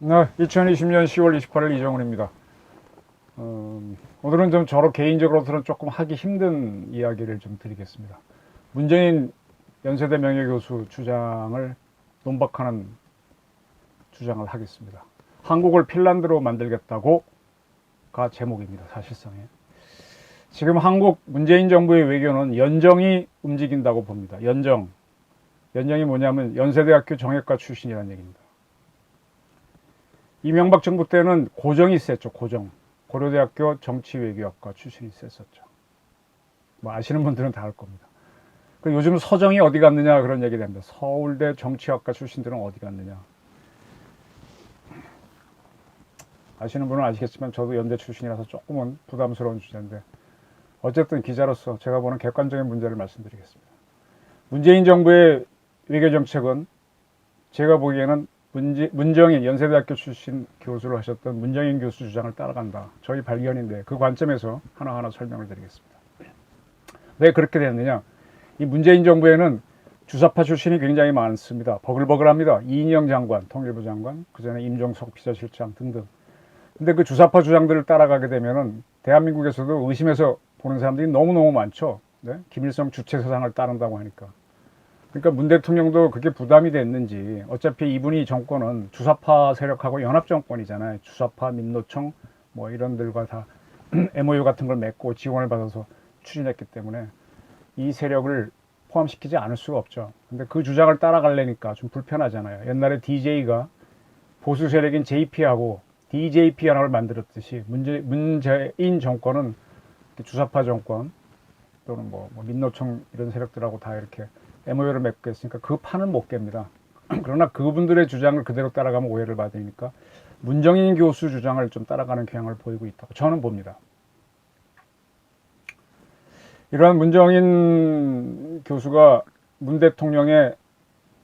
네, 2020년 10월 28일 이정훈입니다. 오늘은 좀 저로 개인적으로서는 조금 하기 힘든 이야기를 좀 드리겠습니다. 문재인 연세대 명예교수 주장을 논박하는 주장을 하겠습니다. 한국을 핀란드로 만들겠다고가 제목입니다. 사실상에. 지금 한국 문재인 정부의 외교는 연정이 움직인다고 봅니다. 연정이 뭐냐면 연세대학교 정외과 출신이라는 얘기입니다. 이명박 정부 때는 고정이 셌죠. 고려대학교 정치외교학과 출신이 셌었죠. 뭐 아시는 분들은 다 알 겁니다. 요즘 서정이 어디 갔느냐 그런 얘기 됩니다. 서울대 정치학과 출신들은 어디 갔느냐. 아시는 분은 아시겠지만 저도 연대 출신이라서 조금은 부담스러운 주제인데 어쨌든 기자로서 제가 보는 객관적인 문제를 말씀드리겠습니다. 문재인 정부의 외교정책은 제가 보기에는 문정인 연세대학교 출신 교수를 하셨던 문정인 교수 주장을 따라간다. 저희 발견인데 그 관점에서 하나하나 설명을 드리겠습니다. 왜 그렇게 됐느냐. 이 문재인 정부에는 주사파 출신이 굉장히 많습니다. 버글버글합니다. 이인영 장관, 통일부 장관, 그전에 임종석 비서실장 등등. 근데 그 주사파 주장들을 따라가게 되면은 대한민국에서도 의심해서 보는 사람들이 너무너무 많죠. 네? 김일성 주체사상을 따른다고 하니까. 그러니까 문 대통령도 그게 부담이 됐는지 어차피 이분이 정권은 주사파 세력하고 연합정권이잖아요. 주사파 민노총 뭐 이런들과 다 MOU 같은 걸 맺고 지원을 받아서 추진했기 때문에 이 세력을 포함시키지 않을 수가 없죠. 근데 그 주장을 따라가려니까 좀 불편하잖아요. 옛날에 DJ가 보수 세력인 JP하고 DJP 하나를 만들었듯이 문재인 정권은 주사파 정권 또는 뭐 민노총 이런 세력들하고 다 이렇게 MOU를 맺고 했으니까 그 판은 못 깹니다. 그러나 그분들의 주장을 그대로 따라가면 오해를 받으니까 문정인 교수 주장을 좀 따라가는 경향을 보이고 있다고 저는 봅니다. 이러한 문정인 교수가 문 대통령의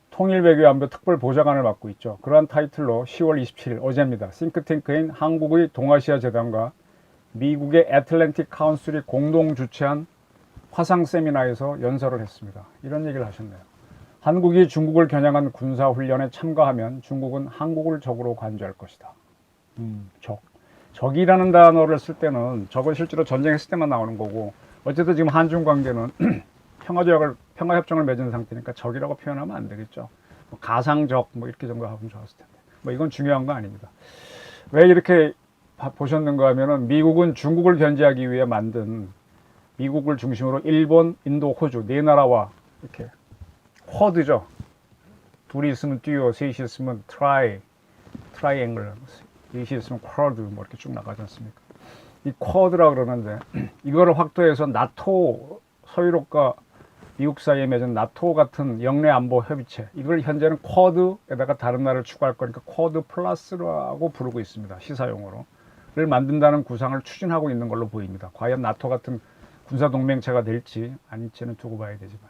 통일외교안보 특별보좌관을 맡고 있죠. 그러한 타이틀로 10월 27일 어제입니다. 싱크탱크인 한국의 동아시아 재단과 미국의 애틀랜틱 카운슬이 공동 주최한 화상 세미나에서 연설을 했습니다. 이런 얘기를 하셨네요. 한국이 중국을 겨냥한 군사훈련에 참가하면 중국은 한국을 적으로 간주할 것이다. 적이라는 단어를 쓸 때는 적은 실제로 전쟁했을 때만 나오는 거고 어쨌든 지금 한중 관계는 평화협정을 맺은 상태니까 적이라고 표현하면 안 되겠죠. 뭐 가상적 뭐 이렇게 정도 하면 좋았을 텐데 뭐 이건 중요한 거 아닙니다. 왜 이렇게 보셨는가 하면은 미국은 중국을 견제하기 위해 만든 미국을 중심으로 일본, 인도, 호주 네 나라와 이렇게 쿼드죠. 둘이 있으면 듀오, 셋이 있으면 트라이앵글, 넷이 있으면 쿼드 뭐 이렇게 쭉 나가지 않습니까? 이 쿼드라 그러는데 이거를 확대해서 나토, 서유럽과 미국 사이에 맺은 나토 같은 영내 안보 협의체 이걸 현재는 쿼드에다가 다른 나라를 추가할 거니까 쿼드 플러스라고 부르고 있습니다. 시사용어로.를 만든다는 구상을 추진하고 있는 걸로 보입니다. 과연 나토 같은 군사동맹체가 될지 아닐지는 두고 봐야 되지만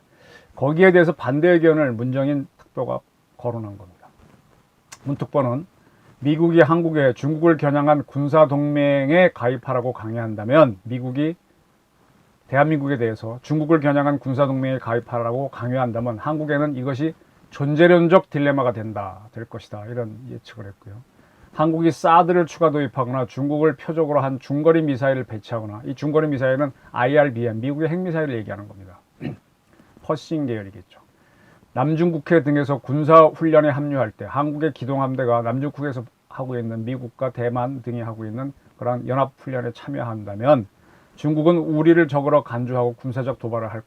거기에 대해서 반대 의견을 문정인 특보가 거론한 겁니다. 문 특보는 미국이 한국에 중국을 겨냥한 군사동맹에 가입하라고 강요한다면 미국이 대한민국에 대해서 중국을 겨냥한 군사동맹에 가입하라고 강요한다면 한국에는 이것이 존재론적 딜레마가 될 것이다. 이런 예측을 했고요. 한국이 사드를 추가 도입하거나 중국을 표적으로 한 중거리 미사일을 배치하거나 이 중거리 미사일은 IRBM, 미국의 핵미사일을 얘기하는 겁니다. 퍼싱 계열이겠죠. 남중국해 등에서 군사훈련에 합류할 때 한국의 기동함대가 남중국해에서 하고 있는 미국과 대만 등이 하고 있는 그런 연합훈련에 참여한다면 중국은 우리를 적으로 간주하고 군사적 도발을 할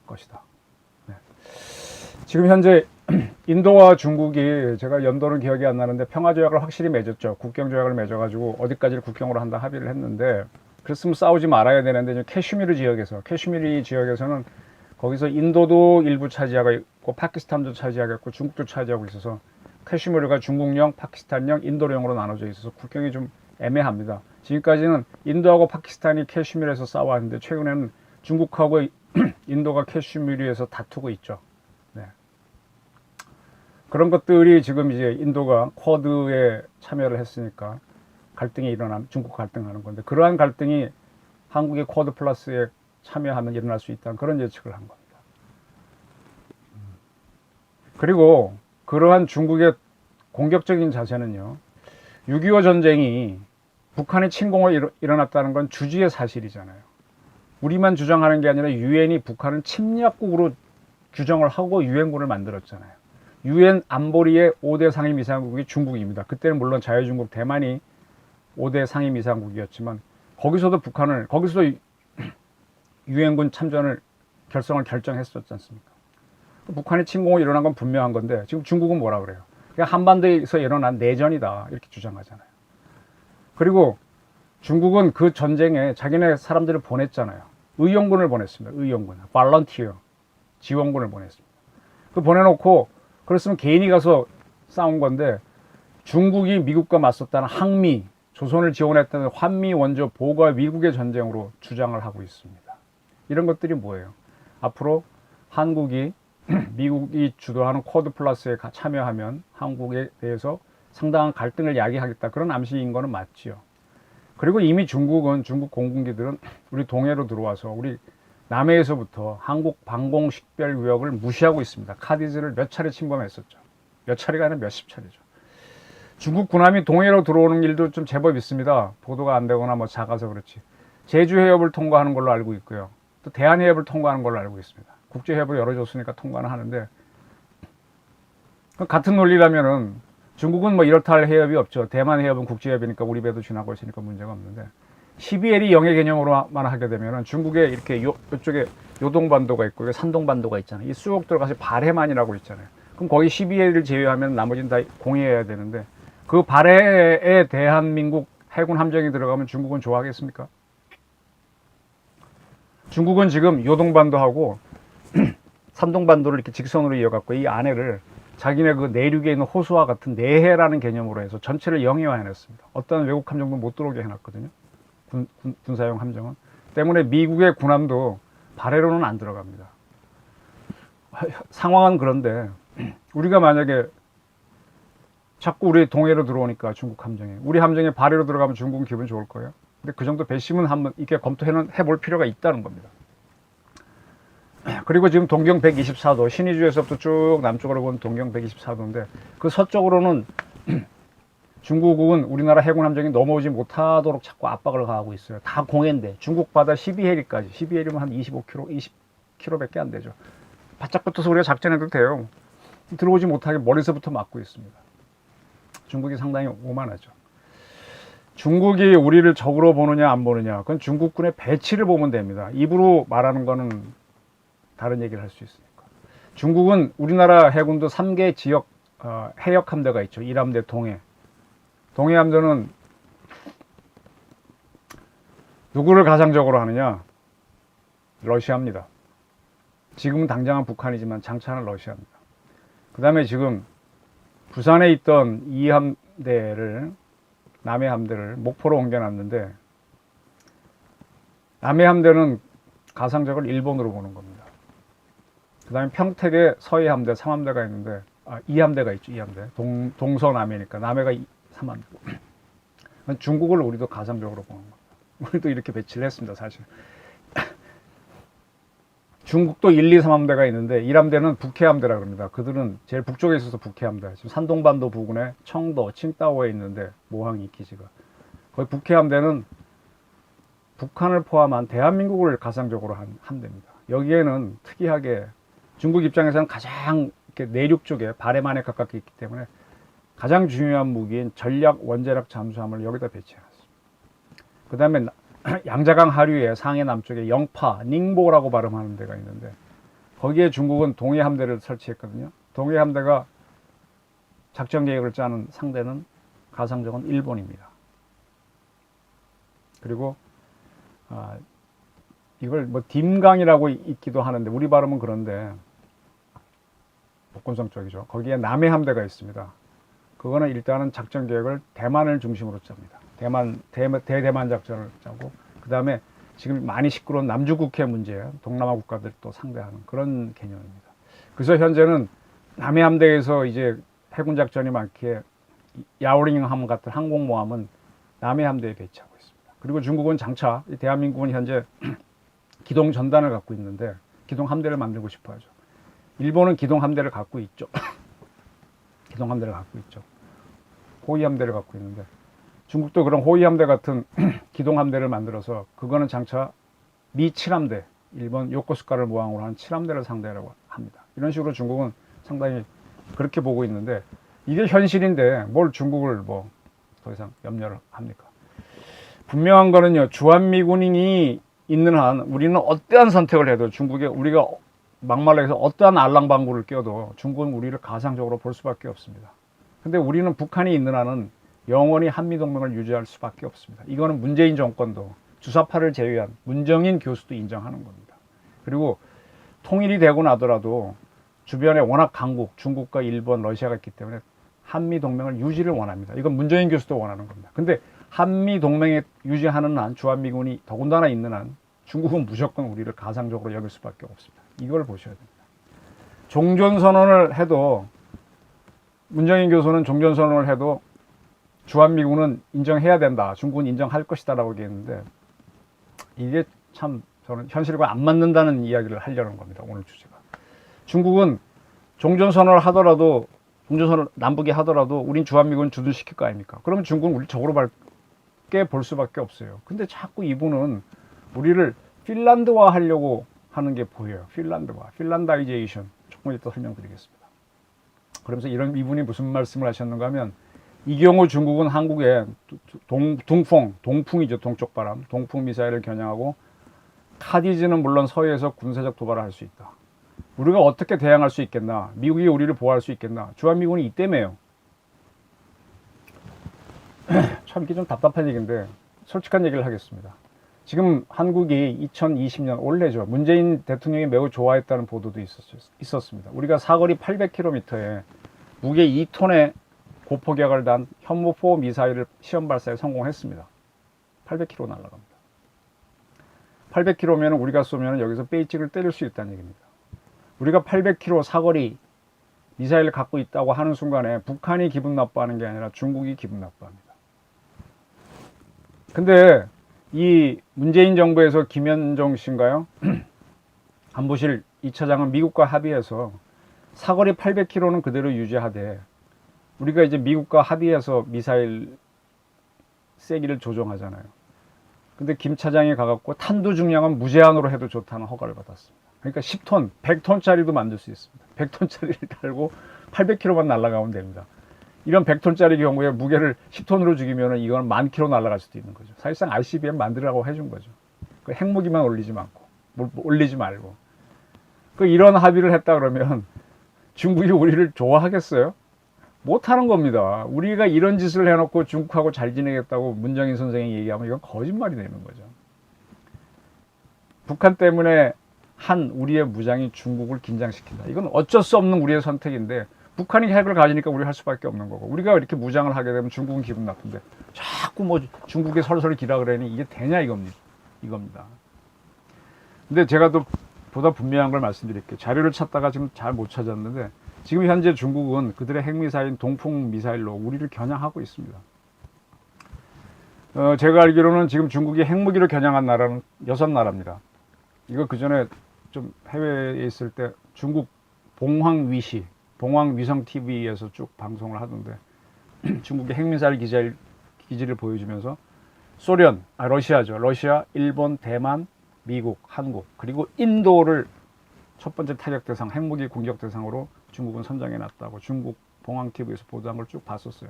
것이다. 네. 지금 현재 인도와 중국이 제가 연도는 기억이 안 나는데 평화조약을 확실히 맺었죠. 국경조약을 맺어가지고 어디까지를 국경으로 한다 합의를 했는데 그랬으면 싸우지 말아야 되는데 캐슈미르 지역에서는 거기서 인도도 일부 차지하고 있고 파키스탄도 차지하고 있고 중국도 차지하고 있어서 캐슈미르가 중국령, 파키스탄령, 인도령으로 나눠져 있어서 국경이 좀 애매합니다. 지금까지는 인도하고 파키스탄이 캐슈미르에서 싸워왔는데 최근에는 중국하고 인도가 캐슈미르에서 다투고 있죠. 네. 그런 것들이 지금 이제 인도가 쿼드에 참여를 했으니까 갈등이 중국 갈등하는 건데 그러한 갈등이 한국의 쿼드 플러스에 참여하면 일어날 수 있다는 그런 예측을 한 겁니다. 그리고 그러한 중국의 공격적인 자세는요. 6.25 전쟁이 북한의 침공을 일어났다는 건 주지의 사실이잖아요. 우리만 주장하는 게 아니라 유엔이 북한은 침략국으로 규정을 하고 유엔군을 만들었잖아요. 유엔 안보리의 5대 상임이사국이 중국입니다. 그때는 물론 자유중국 대만이 5대 상임이사국이었지만 거기서도 유엔군 참전을 결정했었지 않습니까? 북한의 침공이 일어난 건 분명한 건데 지금 중국은 뭐라 그래요? 그냥 한반도에서 일어난 내전이다 이렇게 주장하잖아요. 그리고 중국은 그 전쟁에 자기네 사람들을 보냈잖아요. 의용군을 보냈습니다. 의용군, 발런티어, 지원군을 보냈습니다. 그 보내놓고 그랬으면 개인이 가서 싸운 건데 중국이 미국과 맞섰다는 항미, 조선을 지원했다는 환미 원조 보가 미국의 전쟁으로 주장을 하고 있습니다. 이런 것들이 뭐예요? 앞으로 한국이 미국이 주도하는 쿼드 플러스에 참여하면 한국에 대해서 상당한 갈등을 야기하겠다. 그런 암시인 거는 맞지요. 그리고 이미 중국 공군기들은 우리 동해로 들어와서 우리 남해에서부터 한국 방공식별구역을 무시하고 있습니다. 카디즈를 몇 차례 침범했었죠. 몇 차례가 아니라 몇십 차례죠. 중국 군함이 동해로 들어오는 일도 좀 제법 있습니다. 보도가 안 되거나 뭐 작아서 그렇지. 제주 해협을 통과하는 걸로 알고 있고요. 또 대한 해협을 통과하는 걸로 알고 있습니다. 국제 해협을 열어줬으니까 통과는 하는데 같은 논리라면은 중국은 뭐 이렇다 할 해협이 없죠. 대만 해협은 국제 해협이니까 우리 배도 지나고 있으니까 문제가 없는데 12L이 영해 개념으로만 하게 되면은 중국에 이렇게 이쪽에 요동반도가 있고 산동반도가 있잖아요. 이 쑥 들어가서 발해만이라고 있잖아요. 그럼 거기 12L을 제외하면 나머지는 다 공해해야 되는데 그 발해에 대한민국 해군 함정이 들어가면 중국은 좋아하겠습니까? 중국은 지금 요동반도하고 산동반도를 이렇게 직선으로 이어갖고 이 안에를 자기네 그 내륙에 있는 호수와 같은 내해라는 개념으로 해서 전체를 영해화해놨습니다. 어떤 외국 함정도 못 들어오게 해놨거든요. 군사용 함정은. 때문에 미국의 군함도 발해로는 안 들어갑니다. 상황은 그런데 우리가 만약에 자꾸 우리 동해로 들어오니까 중국 함정에 우리 함정에 발해로 들어가면 중국은 기분 좋을 거예요. 근데 그 정도 배심은 한번 이렇게 검토해볼 필요가 있다는 겁니다. 그리고 지금 동경 124도 신의주에서부터 쭉 남쪽으로 본 동경 124도인데 그 서쪽으로는 중국은 우리나라 해군 함정이 넘어오지 못하도록 자꾸 압박을 가하고 있어요. 다 공해인데 중국 바다 12해리까지 12해리면 한 25km, 20km밖에 안 되죠. 바짝 붙어서 우리가 작전해도 돼요. 들어오지 못하게 머리서부터 막고 있습니다. 중국이 상당히 오만하죠. 중국이 우리를 적으로 보느냐 안 보느냐 그건 중국군의 배치를 보면 됩니다. 입으로 말하는 거는 다른 얘기를 할 수 있으니까. 중국은 우리나라 해군도 3개 지역 해역 함대가 있죠. 1함대 동해. 동해 함대는 누구를 가상적으로 하느냐? 러시아입니다. 지금은 당장은 북한이지만 장차는 러시아입니다. 그 다음에 지금 부산에 있던 2함대를 남해 함대를 목포로 옮겨놨는데 남해 함대는 가상적으로 일본으로 보는 겁니다. 그 다음에 평택에 서해 함대 3함대가 있는데 2함대가 있죠. 2함대 동서남해니까 남해가 3함대고 중국을 우리도 가상적으로 보는 겁니다. 우리도 이렇게 배치를 했습니다. 사실 중국도 1, 2, 3함대가 있는데 1함대는 북해함대라고 합니다. 그들은 제일 북쪽에 있어서 북해함대. 지금 산동반도 부근에 청도, 칭다오에 있는데 모항이 기지가. 거기 북해함대는 북한을 포함한 대한민국을 가상적으로 한 함대입니다. 여기에는 특이하게 중국 입장에서는 가장 이렇게 내륙 쪽에 발해만에 가깝게 있기 때문에 가장 중요한 무기인 전략 원자력 잠수함을 여기다 배치해놨습니다. 그 다음에 양자강 하류의 상해 남쪽에 영파, 닝보라고 발음하는 데가 있는데 거기에 중국은 동해 함대를 설치했거든요. 동해 함대가 작전 계획을 짜는 상대는 가상적은 일본입니다. 그리고 이걸 뭐 딤강이라고 있기도 하는데 우리 발음은 그런데 복건성 쪽이죠. 거기에 남해 함대가 있습니다. 그거는 일단은 작전 계획을 대만을 중심으로 짭니다. 대대만 작전을 짜고 그 다음에 지금 많이 시끄러운 남중국해 문제, 동남아 국가들 또 상대하는 그런 개념입니다. 그래서 현재는 남해 함대에서 이제 해군 작전이 많기에 야오링함 같은 항공모함은 남해 함대에 배치하고 있습니다. 그리고 중국은 장차 대한민국은 현재 기동 전단을 갖고 있는데 기동 함대를 만들고 싶어 하죠. 일본은 기동 함대를 갖고 있죠. 기동 함대를 갖고 있죠. 호위함대를 갖고 있는데 중국도 그런 호위함대 같은 기동함대를 만들어서 그거는 장차 미 7함대, 일본 요코스카를 모항으로 한 7함대를 상대하려고 합니다. 이런 식으로 중국은 상당히 그렇게 보고 있는데 이게 현실인데 뭘 중국을 뭐 더 이상 염려를 합니까? 분명한 거는요, 주한미군이 있는 한 우리는 어떠한 선택을 해도 중국에 우리가 막말로 해서 어떠한 알랑방구를 껴도 중국은 우리를 가상적으로 볼 수밖에 없습니다. 근데 우리는 북한이 있는 한은 영원히 한미동맹을 유지할 수밖에 없습니다. 이거는 문재인 정권도 주사파를 제외한 문정인 교수도 인정하는 겁니다. 그리고 통일이 되고 나더라도 주변에 워낙 강국, 중국과 일본, 러시아가 있기 때문에 한미동맹을 유지를 원합니다. 이건 문재인 교수도 원하는 겁니다. 근데 한미동맹에 유지하는 한, 주한미군이 더군다나 있는 한 중국은 무조건 우리를 가상적으로 여길 수밖에 없습니다. 이걸 보셔야 됩니다. 종전선언을 해도 문정인 교수는 종전선언을 해도 주한미군은 인정해야 된다. 중국은 인정할 것이다 라고 얘기했는데 이게 참 저는 현실과 안 맞는다는 이야기를 하려는 겁니다. 오늘 주제가. 중국은 종전선언을 하더라도 종전선언을 남북이 하더라도 우린 주한미군 주둔시킬 거 아닙니까? 그러면 중국은 우리 적으로 밖에 볼 수밖에 없어요. 근데 자꾸 이분은 우리를 핀란드화 하려고 하는 게 보여요. 핀란드화, 핀란다이제이션. 조금 이따 설명드리겠습니다. 그러면서 이분이 무슨 말씀을 하셨는가 하면 이 경우 중국은 한국에 동풍이죠. 동쪽 바람, 동풍 미사일을 겨냥하고 카디즈는 물론 서해에서 군사적 도발을 할 수 있다. 우리가 어떻게 대항할 수 있겠나? 미국이 우리를 보호할 수 있겠나? 주한미군이 이때매요. 참 이게 좀 답답한 얘기인데 솔직한 얘기를 하겠습니다. 지금 한국이 2020년 올해죠. 문재인 대통령이 매우 좋아했다는 보도도 있었습니다. 우리가 사거리 800km에 무게 2톤의 고폭약을 단 현무4 미사일을 시험 발사에 성공했습니다. 800km 날아갑니다. 800km면 우리가 쏘면 여기서 베이직을 때릴 수 있다는 얘기입니다. 우리가 800km 사거리 미사일을 갖고 있다고 하는 순간에 북한이 기분 나빠하는 게 아니라 중국이 기분 나빠합니다. 근데 이 문재인 정부에서 김현정 씨인가요? 안보실 2차장은 미국과 합의해서 사거리 800km는 그대로 유지하되 우리가 이제 미국과 합의해서 미사일 세기를 조정하잖아요. 근데 김 차장이 가갖고 탄두 중량은 무제한으로 해도 좋다는 허가를 받았습니다. 그러니까 10톤, 100톤짜리도 만들 수 있습니다. 100톤짜리를 달고 800km만 날아가면 됩니다. 이런 100톤짜리 경우에 무게를 10톤으로 죽이면 이건 10,000km 날아갈 수도 있는 거죠. 사실상 ICBM 만들라고 해준 거죠. 그 핵무기만 올리지 말고. 이런 합의를 했다 그러면 중국이 우리를 좋아하겠어요? 못하는 겁니다. 우리가 이런 짓을 해놓고 중국하고 잘 지내겠다고 문정인 선생이 얘기하면 이건 거짓말이 되는 거죠. 북한 때문에 한 우리의 무장이 중국을 긴장시킨다. 이건 어쩔 수 없는 우리의 선택인데 북한이 핵을 가지니까 우리 할 수밖에 없는 거고 우리가 이렇게 무장을 하게 되면 중국은 기분 나쁜데 자꾸 뭐 중국에 설설 기라 그러니 이게 되냐 이겁니다. 근데 제가 또 보다 분명한 걸 말씀드릴게요. 자료를 찾다가 지금 잘 못 찾았는데 지금 현재 중국은 그들의 핵미사일 동풍 미사일로 우리를 겨냥하고 있습니다. 제가 알기로는 지금 중국이 핵무기를 겨냥한 나라는 6나라입니다. 이거 그 전에 좀 해외에 있을 때 중국 봉황위성 TV에서 쭉 방송을 하던데 중국의 핵미사일 기지를 보여주면서 러시아죠. 러시아, 일본, 대만, 미국, 한국 그리고 인도를 첫 번째 타격 대상, 핵무기 공격 대상으로 중국은 선정해 놨다고 중국 봉황TV에서 보도한 걸 쭉 봤었어요.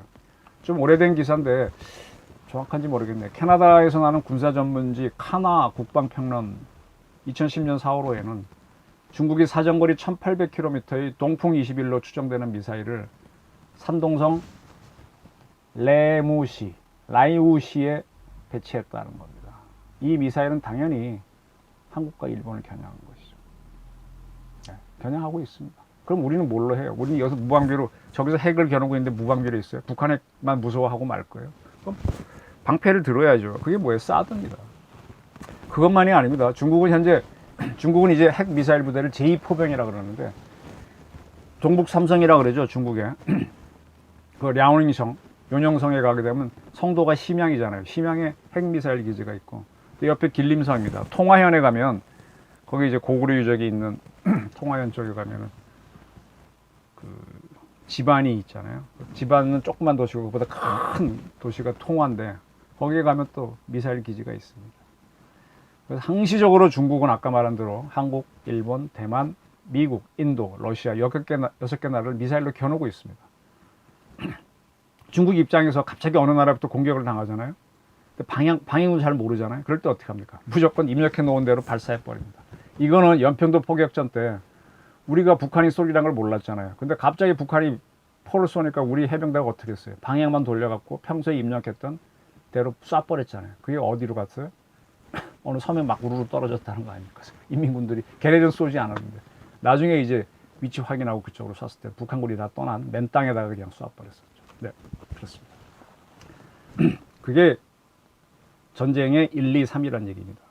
좀 오래된 기사인데 정확한지 모르겠네. 캐나다에서 나는 군사 전문지 카나 국방평론 2010년 4월 5에는 중국이 사정거리 1800km의 동풍 21로 추정되는 미사일을 산동성 라이우시에 배치했다는 겁니다. 이 미사일은 당연히 한국과 일본을 겨냥한 것이죠. 네, 겨냥하고 있습니다. 그럼 우리는 뭘로 해요? 우리는 여기서 무방비로 저기서 핵을 겨누고 있는데 무방비로 있어요. 북한 핵만 무서워하고 말 거예요. 그럼 방패를 들어야죠. 그게 뭐예요? 사드입니다. 그것만이 아닙니다. 중국은 이제 핵 미사일 부대를 제2포병이라 그러는데 동북 삼성이라 그러죠. 중국에 그 랴오닝성 요녕성에 가게 되면 성도가 심양이잖아요. 심양에 핵 미사일 기지가 있고 옆에 길림성입니다. 통화현에 가면 거기 이제 고구려 유적이 있는 통화현 쪽에 가면은 그 지반이 있잖아요. 지반은 조그만 도시고 그보다 큰 도시가 통화인데 거기에 가면 또 미사일 기지가 있습니다. 그래서 항시적으로 중국은 아까 말한 대로 한국, 일본, 대만, 미국, 인도, 러시아 6개 나라를 미사일로 겨누고 있습니다. 중국 입장에서 갑자기 어느 나라부터 공격을 당하잖아요. 방향을 잘 모르잖아요. 그럴 때 어떻게 합니까? 무조건 입력해 놓은 대로 발사해 버립니다. 이거는 연평도 포격전 때 우리가 북한이 쏠이란 걸 몰랐잖아요. 근데 갑자기 북한이 포를 쏘니까 우리 해병대가 어떻게 했어요? 방향만 돌려갖고 평소에 입력했던 대로 쏴버렸잖아요. 그게 어디로 갔어요? 어느 섬에 막 우르르 떨어졌다는 거 아닙니까? 인민군들이 걔네들은 쏘지 않았는데 나중에 이제 위치 확인하고 그쪽으로 쐈을 때 북한군이 다 떠난 맨 땅에다가 그냥 쏴버렸었죠. 네, 그렇습니다. 그게 전쟁의 1, 2, 3이란 얘기입니다.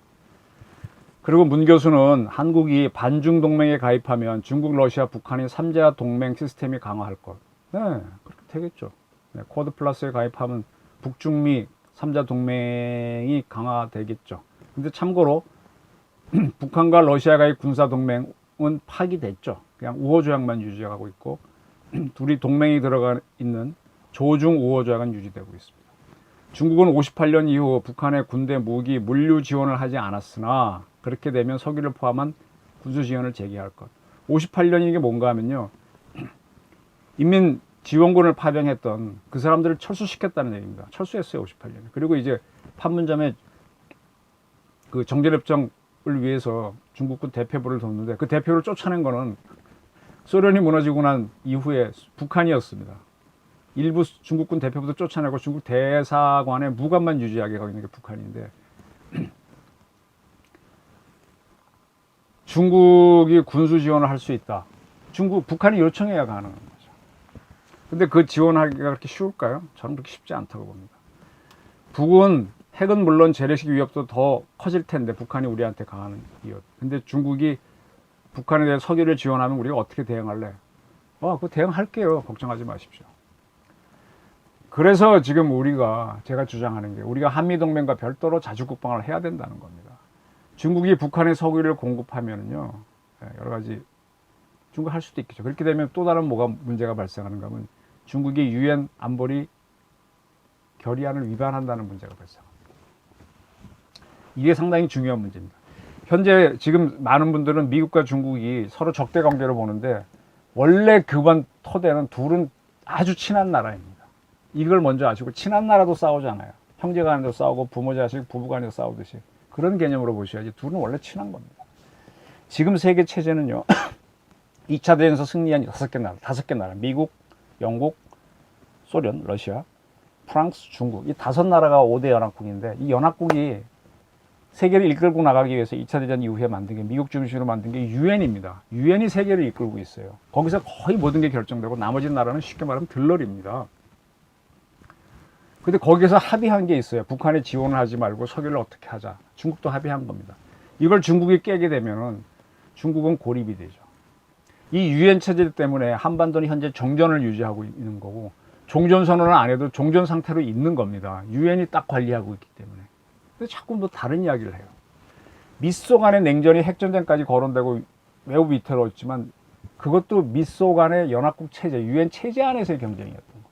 그리고 문 교수는 한국이 반중 동맹에 가입하면 중국, 러시아, 북한이 3자 동맹 시스템이 강화할 것. 네, 그렇게 되겠죠. 네, 쿼드 플러스에 가입하면 북중미 3자 동맹이 강화되겠죠. 근데 참고로 북한과 러시아가의 군사 동맹은 파기됐죠. 그냥 우호 조약만 유지하고 있고 둘이 동맹이 들어가 있는 조중 우호 조약은 유지되고 있습니다. 중국은 58년 이후 북한의 군대, 무기, 물류 지원을 하지 않았으나 그렇게 되면 석유를 포함한 군수 지원을 재개할 것. 58년이 게 뭔가 하면요. 인민 지원군을 파병했던 그 사람들을 철수시켰다는 얘기입니다. 철수했어요, 58년에. 그리고 이제 판문점에 그 정전협정을 위해서 중국군 대표부를 뒀는데 그 대표를 쫓아낸 거는 소련이 무너지고 난 이후에 북한이었습니다. 일부 중국군 대표부도 쫓아내고 중국 대사관의 무관만 유지하게 가고 있는 게 북한인데 중국이 군수 지원을 할 수 있다. 북한이 요청해야 가능한 거죠. 근데 그 지원하기가 그렇게 쉬울까요? 저는 그렇게 쉽지 않다고 봅니다. 북은 핵은 물론 재래식 위협도 더 커질 텐데 북한이 우리한테 강하는 위협. 근데 중국이 북한에 대해 석유를 지원하면 우리가 어떻게 대응할래? 그거 대응할게요. 걱정하지 마십시오. 그래서 지금 제가 주장하는 게 우리가 한미동맹과 별도로 자주국방을 해야 된다는 겁니다. 중국이 북한에 석유를 공급하면요. 여러 가지 중국 할 수도 있겠죠. 그렇게 되면 또 다른 뭐가 문제가 발생하는가 하면 중국이 유엔 안보리 결의안을 위반한다는 문제가 발생합니다. 이게 상당히 중요한 문제입니다. 현재 지금 많은 분들은 미국과 중국이 서로 적대 관계로 보는데 원래 그번 토대는 둘은 아주 친한 나라입니다. 이걸 먼저 아시고 친한 나라도 싸우잖아요. 형제간에도 싸우고 부모 자식 부부간에도 싸우듯이 그런 개념으로 보셔야지 둘은 원래 친한 겁니다. 지금 세계 체제는요. 2차 대전에서 승리한 5개 나라 미국, 영국, 소련, 러시아, 프랑스, 중국 이 5나라가 5대 연합국인데 이 연합국이 세계를 이끌고 나가기 위해서 2차 대전 이후에 만든 게 미국 중심으로 만든 게 유엔입니다. 유엔이 세계를 이끌고 있어요. 거기서 거의 모든 게 결정되고 나머지 나라는 쉽게 말하면 들러리입니다. 근데 거기서 합의한 게 있어요. 북한에 지원을 하지 말고 석유를 어떻게 하자. 중국도 합의한 겁니다. 이걸 중국이 깨게 되면은 중국은 고립이 되죠. 이 유엔 체제 때문에 한반도는 현재 종전을 유지하고 있는 거고 종전선언을 안 해도 종전 상태로 있는 겁니다. 유엔이 딱 관리하고 있기 때문에. 근데 자꾸 뭐 다른 이야기를 해요. 미소 간의 냉전이 핵전쟁까지 거론되고 매우 위태로웠지만 그것도 미소 간의 연합국 체제, 유엔 체제 안에서의 경쟁이었던 거예요.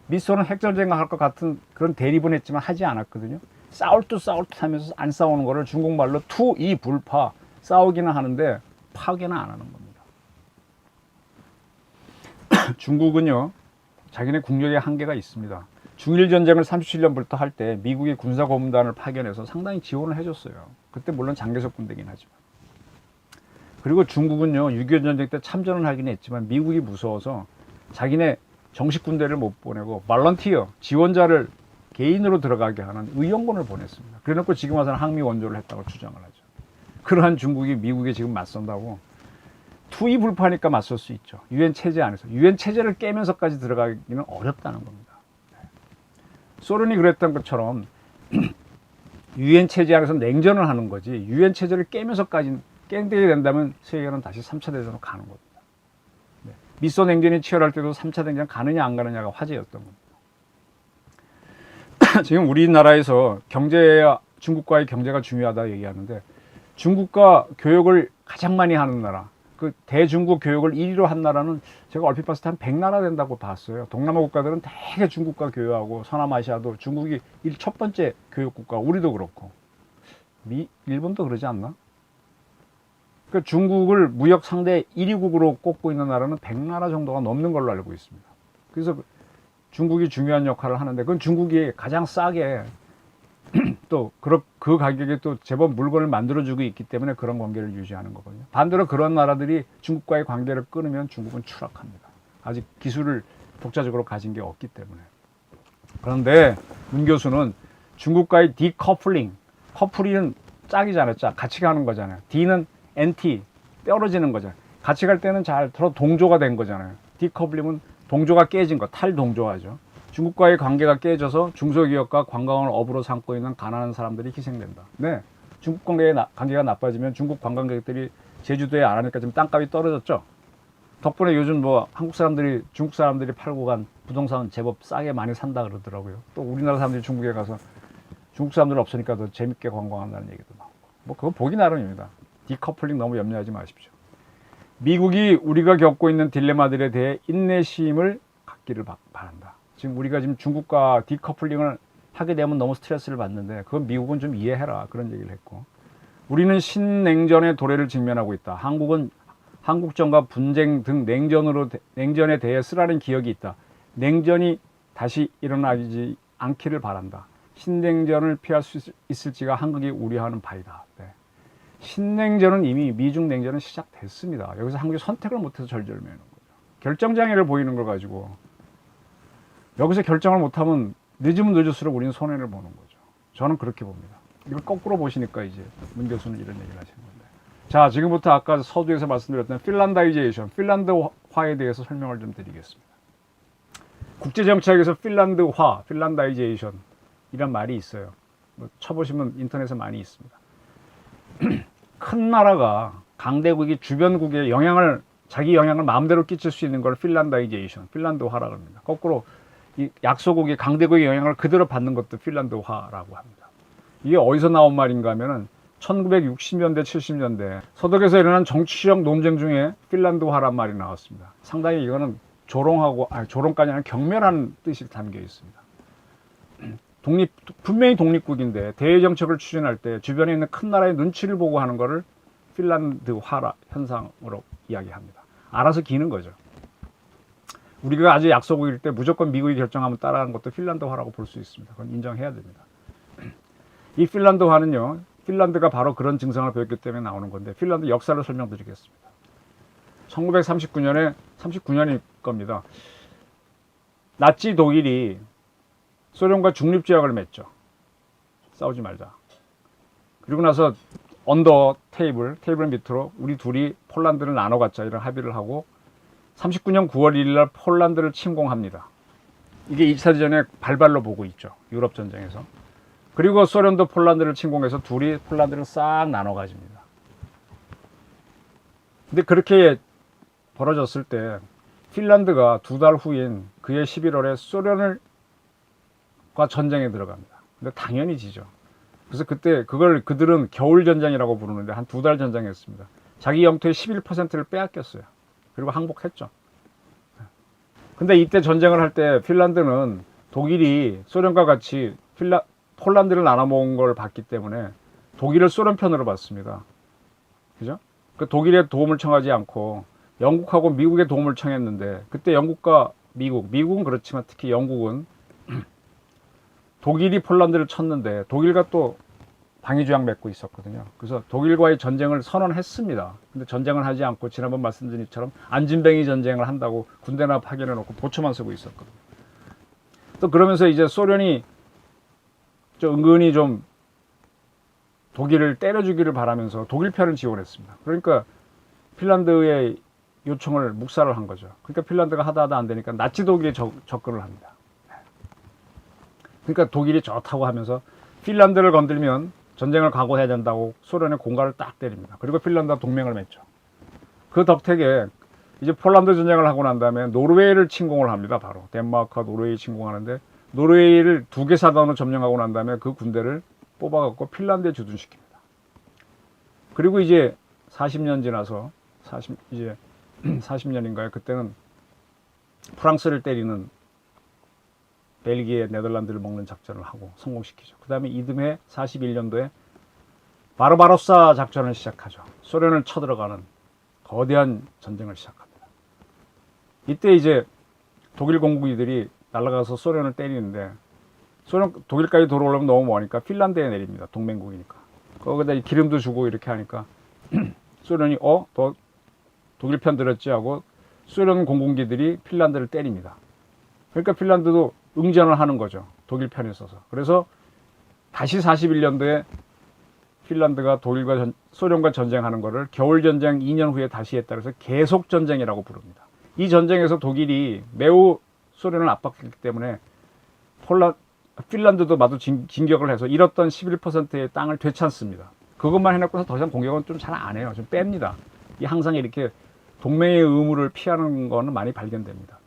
미소는 핵전쟁을 할 것 같은 그런 대립은 했지만 하지 않았거든요. 싸울 듯 하면서 안 싸우는 거를 중국말로 투이불파 싸우기는 하는데 파괴는 안 하는 겁니다. 중국은요. 자기네 국력의 한계가 있습니다. 중일전쟁을 37년부터 할 때 미국이 군사고문단을 파견해서 상당히 지원을 해줬어요. 그때 물론 장개석 군대긴 하지만. 그리고 중국은요. 6.25 전쟁 때 참전을 하긴 했지만 미국이 무서워서 자기네 정식 군대를 못 보내고 발런티어, 지원자를 개인으로 들어가게 하는 의용군을 보냈습니다. 그래놓고 지금 와서는 항미 원조를 했다고 주장을 하죠. 그러한 중국이 미국에 지금 맞선다고 투이불파니까 맞설 수 있죠. 유엔 체제 안에서. 유엔 체제를 깨면서까지 들어가기는 어렵다는 겁니다. 소련이 그랬던 것처럼 유엔 체제 안에서 냉전을 하는 거지 유엔 체제를 깨면서까지 깨게 된다면 세계는 다시 3차 대전으로 가는 겁니다. 미소 냉전이 치열할 때도 3차 대전 가느냐 안 가느냐가 화제였던 겁니다. 지금 우리나라에서 중국과의 경제가 중요하다 얘기하는데 중국과 교역을 가장 많이 하는 나라 그 대중국 교육을 1위로 한 나라는 제가 얼핏 봤을 때 한 100나라 된다고 봤어요. 동남아 국가들은 대개 중국과 교류하고 서남아시아도 중국이 첫 번째 교육 국가, 우리도 그렇고 일본도 그러지 않나? 그 중국을 무역 상대 1위국으로 꼽고 있는 나라는 100나라 정도가 넘는 걸로 알고 있습니다. 그래서 중국이 중요한 역할을 하는데 그건 중국이 가장 싸게 또 그 가격에 또 제법 물건을 만들어주고 있기 때문에 그런 관계를 유지하는 거거든요. 반대로 그런 나라들이 중국과의 관계를 끊으면 중국은 추락합니다. 아직 기술을 독자적으로 가진 게 없기 때문에. 그런데 문 교수는 중국과의 디커플링, 커플링은 짝이잖아요. 짝, 같이 가는 거잖아요. D는 NT, 떨어지는 거잖아요. 같이 갈 때는 잘 서로 동조가 된 거잖아요. 디커플링은 동조가 깨진 거, 탈동조화죠. 중국과의 관계가 깨져서 중소기업과 관광을 업으로 삼고 있는 가난한 사람들이 희생된다. 네, 중국 관계가 나빠지면 중국 관광객들이 제주도에 안 하니까 지금 땅값이 떨어졌죠. 덕분에 요즘 뭐 한국 사람들이 중국 사람들이 팔고 간 부동산 제법 싸게 많이 산다 그러더라고요. 또 우리나라 사람들이 중국에 가서 중국 사람들 없으니까 더 재밌게 관광한다는 얘기도 나오고. 뭐 그거 보기 나름입니다. 디커플링 너무 염려하지 마십시오. 미국이 우리가 겪고 있는 딜레마들에 대해 인내심을 갖기를 바란다. 지금 우리가 지금 중국과 디커플링을 하게 되면 너무 스트레스를 받는데 그건 미국은 좀 이해해라 그런 얘기를 했고, 우리는 신냉전의 도래를 직면하고 있다. 한국은 한국전과 분쟁 등 냉전에 대해 쓰라린 기억이 있다. 냉전이 다시 일어나지 않기를 바란다. 신냉전을 피할 수 있을지가 한국이 우려하는 바이다. 네. 신냉전은 이미 미중 냉전은 시작됐습니다. 여기서 한국이 선택을 못해서 절절매는 거죠. 결정장애를 보이는 걸 가지고 여기서 결정을 못하면 늦으면 늦을수록 우리는 손해를 보는 거죠. 저는 그렇게 봅니다. 이걸 거꾸로 보시니까 이제 문 교수는 이런 얘기를 하시는 건데. 자, 지금부터 아까 서두에서 말씀드렸던 핀란다이제이션, 핀란드화에 대해서 설명을 좀 드리겠습니다. 국제정치학에서 핀란드화, 핀란다이제이션 이란 말이 있어요. 뭐 쳐보시면 인터넷에 많이 있습니다. 큰 나라가 강대국이 주변국에 자기 영향을 마음대로 끼칠 수 있는 걸 핀란다이제이션, 핀란드화라고 합니다. 거꾸로 이 약소국이 강대국의 영향을 그대로 받는 것도 핀란드화라고 합니다. 이게 어디서 나온 말인가 하면은 1960년대, 70년대 서독에서 일어난 정치적 논쟁 중에 핀란드화란 말이 나왔습니다. 상당히 이거는 조롱까지 아니라 경멸하는 뜻이 담겨 있습니다. 분명히 독립국인데 대외 정책을 추진할 때 주변에 있는 큰 나라의 눈치를 보고 하는 것을 핀란드화 현상으로 이야기합니다. 알아서 기는 거죠. 우리가 아주 약소국일 때 무조건 미국이 결정하면 따라하는 것도 핀란드화라고 볼 수 있습니다. 그건 인정해야 됩니다. 이 핀란드화는요, 핀란드가 바로 그런 증상을 보였기 때문에 나오는 건데, 핀란드 역사를 설명드리겠습니다. 39년일 겁니다. 나치 독일이 소련과 중립조약을 맺죠. 싸우지 말자. 그리고 나서 언더 테이블 밑으로 우리 둘이 폴란드를 나눠 갖자 이런 합의를 하고 39년 9월 1일 날 폴란드를 침공합니다. 이게 2차 대전의 발발로 보고 있죠. 유럽 전쟁에서. 그리고 소련도 폴란드를 침공해서 둘이 폴란드를 싹 나눠 가집니다. 근데 그렇게 벌어졌을 때 핀란드가 2달 후인 그해 11월에 소련과 전쟁에 들어갑니다. 근데 당연히 지죠. 그래서 그때 그들은 겨울 전쟁이라고 부르는데 한 2달 전쟁했습니다. 자기 영토의 11%를 빼앗겼어요. 그리고 항복했죠. 근데 이때 전쟁을 할 때 핀란드는 독일이 소련과 같이 폴란드를 나눠 먹은 걸 봤기 때문에 독일을 소련 편으로 봤습니다. 그죠? 그 독일의 도움을 청하지 않고 영국하고 미국의 도움을 청했는데, 그때 영국과 미국은 그렇지만 특히 영국은 독일이 폴란드를 쳤는데 독일과 또 방위조약 맺고 있었거든요. 그래서 독일과의 전쟁을 선언했습니다. 근데 전쟁을 하지 않고 지난번 말씀드린 것처럼 안진뱅이 전쟁을 한다고 군대나 파견해 놓고 보초만 쓰고 있었거든요. 또 그러면서 이제 소련이 은근히 좀 독일을 때려주기를 바라면서 독일 편을 지원했습니다. 그러니까 핀란드의 요청을 묵살을 한 거죠. 그러니까 핀란드가 하다 안 되니까 나치 독일에 접근을 합니다. 그러니까 독일이 좋다고 하면서 핀란드를 건들면 전쟁을 각오해야 된다고 소련의 공갈을 딱 때립니다. 그리고 핀란드와 동맹을 맺죠. 그 덕택에 이제 폴란드 전쟁을 하고 난 다음에 노르웨이를 침공을 합니다. 바로 덴마크와 노르웨이 침공하는데 노르웨이를 2개 사단으로 점령하고 난 다음에 그 군대를 뽑아갖고 핀란드에 주둔시킵니다. 그리고 이제 40년 지나서 이제 40년인가요? 그때는 프랑스를 때리는 벨기에, 네덜란드를 먹는 작전을 하고 성공시키죠. 그 다음에 이듬해 41년도에 바르바로사 작전을 시작하죠. 소련을 쳐들어가는 거대한 전쟁을 시작합니다. 이때 이제 독일 공군기들이 날아가서 소련을 때리는데 독일까지 돌아오려면 너무 머니까 핀란드에 내립니다. 동맹국이니까. 거기다 기름도 주고 이렇게 하니까 소련이 더 독일 편 들었지 하고 소련 공군기들이 핀란드를 때립니다. 그러니까 핀란드도 응전을 하는 거죠. 독일 편에 서서. 그래서 다시 41년도에 핀란드가 소련과 전쟁하는 것을 겨울전쟁 2년 후에 다시 했다 그래서 계속전쟁이라고 부릅니다. 이 전쟁에서 독일이 매우 소련을 압박했기 때문에 핀란드도 마저 진격을 해서 잃었던 11%의 땅을 되찾습니다. 그것만 해놓고서 더 이상 공격은 좀 잘 안 해요. 좀 뺍니다. 항상 이렇게 동맹의 의무를 피하는 거는 많이 발견됩니다.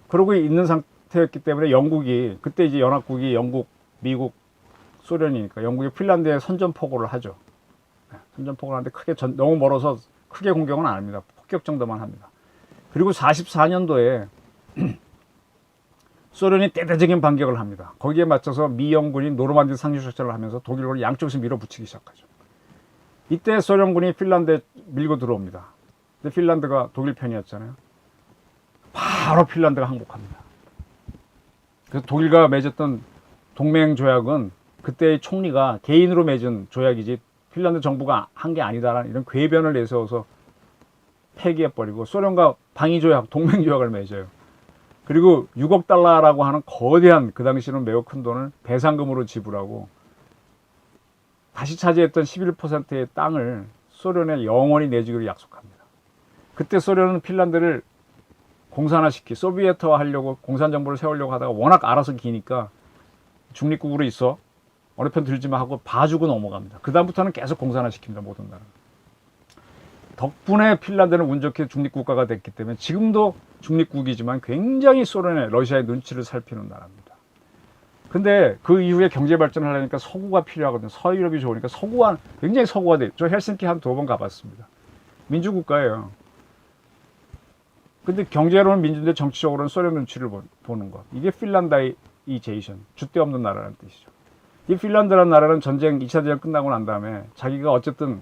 그러고 있는 상태였기 때문에 영국이, 그때 이제 연합국이 영국, 미국, 소련이니까 영국이 핀란드에 선전포고를 하죠. 선전포고를 하는데 너무 멀어서 크게 공격은 안 합니다. 폭격 정도만 합니다. 그리고 44년도에 소련이 대대적인 반격을 합니다. 거기에 맞춰서 미 영군이 노르만디 상륙작전을 하면서 독일군을 양쪽에서 밀어붙이기 시작하죠. 이때 소련군이 핀란드에 밀고 들어옵니다. 근데 핀란드가 독일 편이었잖아요. 바로 핀란드가 항복합니다. 그래서 독일과 맺었던 동맹 조약은 그때의 총리가 개인으로 맺은 조약이지 핀란드 정부가 한 게 아니다라는 이런 궤변을 내세워서 폐기해버리고 소련과 방위조약, 동맹조약을 맺어요. 그리고 6억 달러라고 하는 거대한, 그 당시는 매우 큰 돈을 배상금으로 지불하고 다시 차지했던 11%의 땅을 소련에 영원히 내주기로 약속합니다. 그때 소련은 핀란드를 공산화시키, 소비에트화 하려고 공산정부를 세우려고 하다가 워낙 알아서 기니까 중립국으로 있어, 어느 편 들지마 하고 봐주고 넘어갑니다. 그 다음부터는 계속 공산화시킵니다. 모든 나라. 덕분에 핀란드는 운 좋게 중립국가가 됐기 때문에 지금도 중립국이지만 굉장히 러시아의 눈치를 살피는 나라입니다. 근데 그 이후에 경제 발전을 하려니까 서구가 필요하거든요. 서유럽이 좋으니까 굉장히 서구가 돼요. 저 헬싱키 한 2번 가봤습니다. 민주국가예요. 근데 경제로는 민주인데 정치적으로는 소련 눈치를 보는 것. 이게 핀란다이제이션, 줏대 없는 나라라는 뜻이죠. 이 핀란드라는 나라는 2차 대전 끝나고 난 다음에 자기가 어쨌든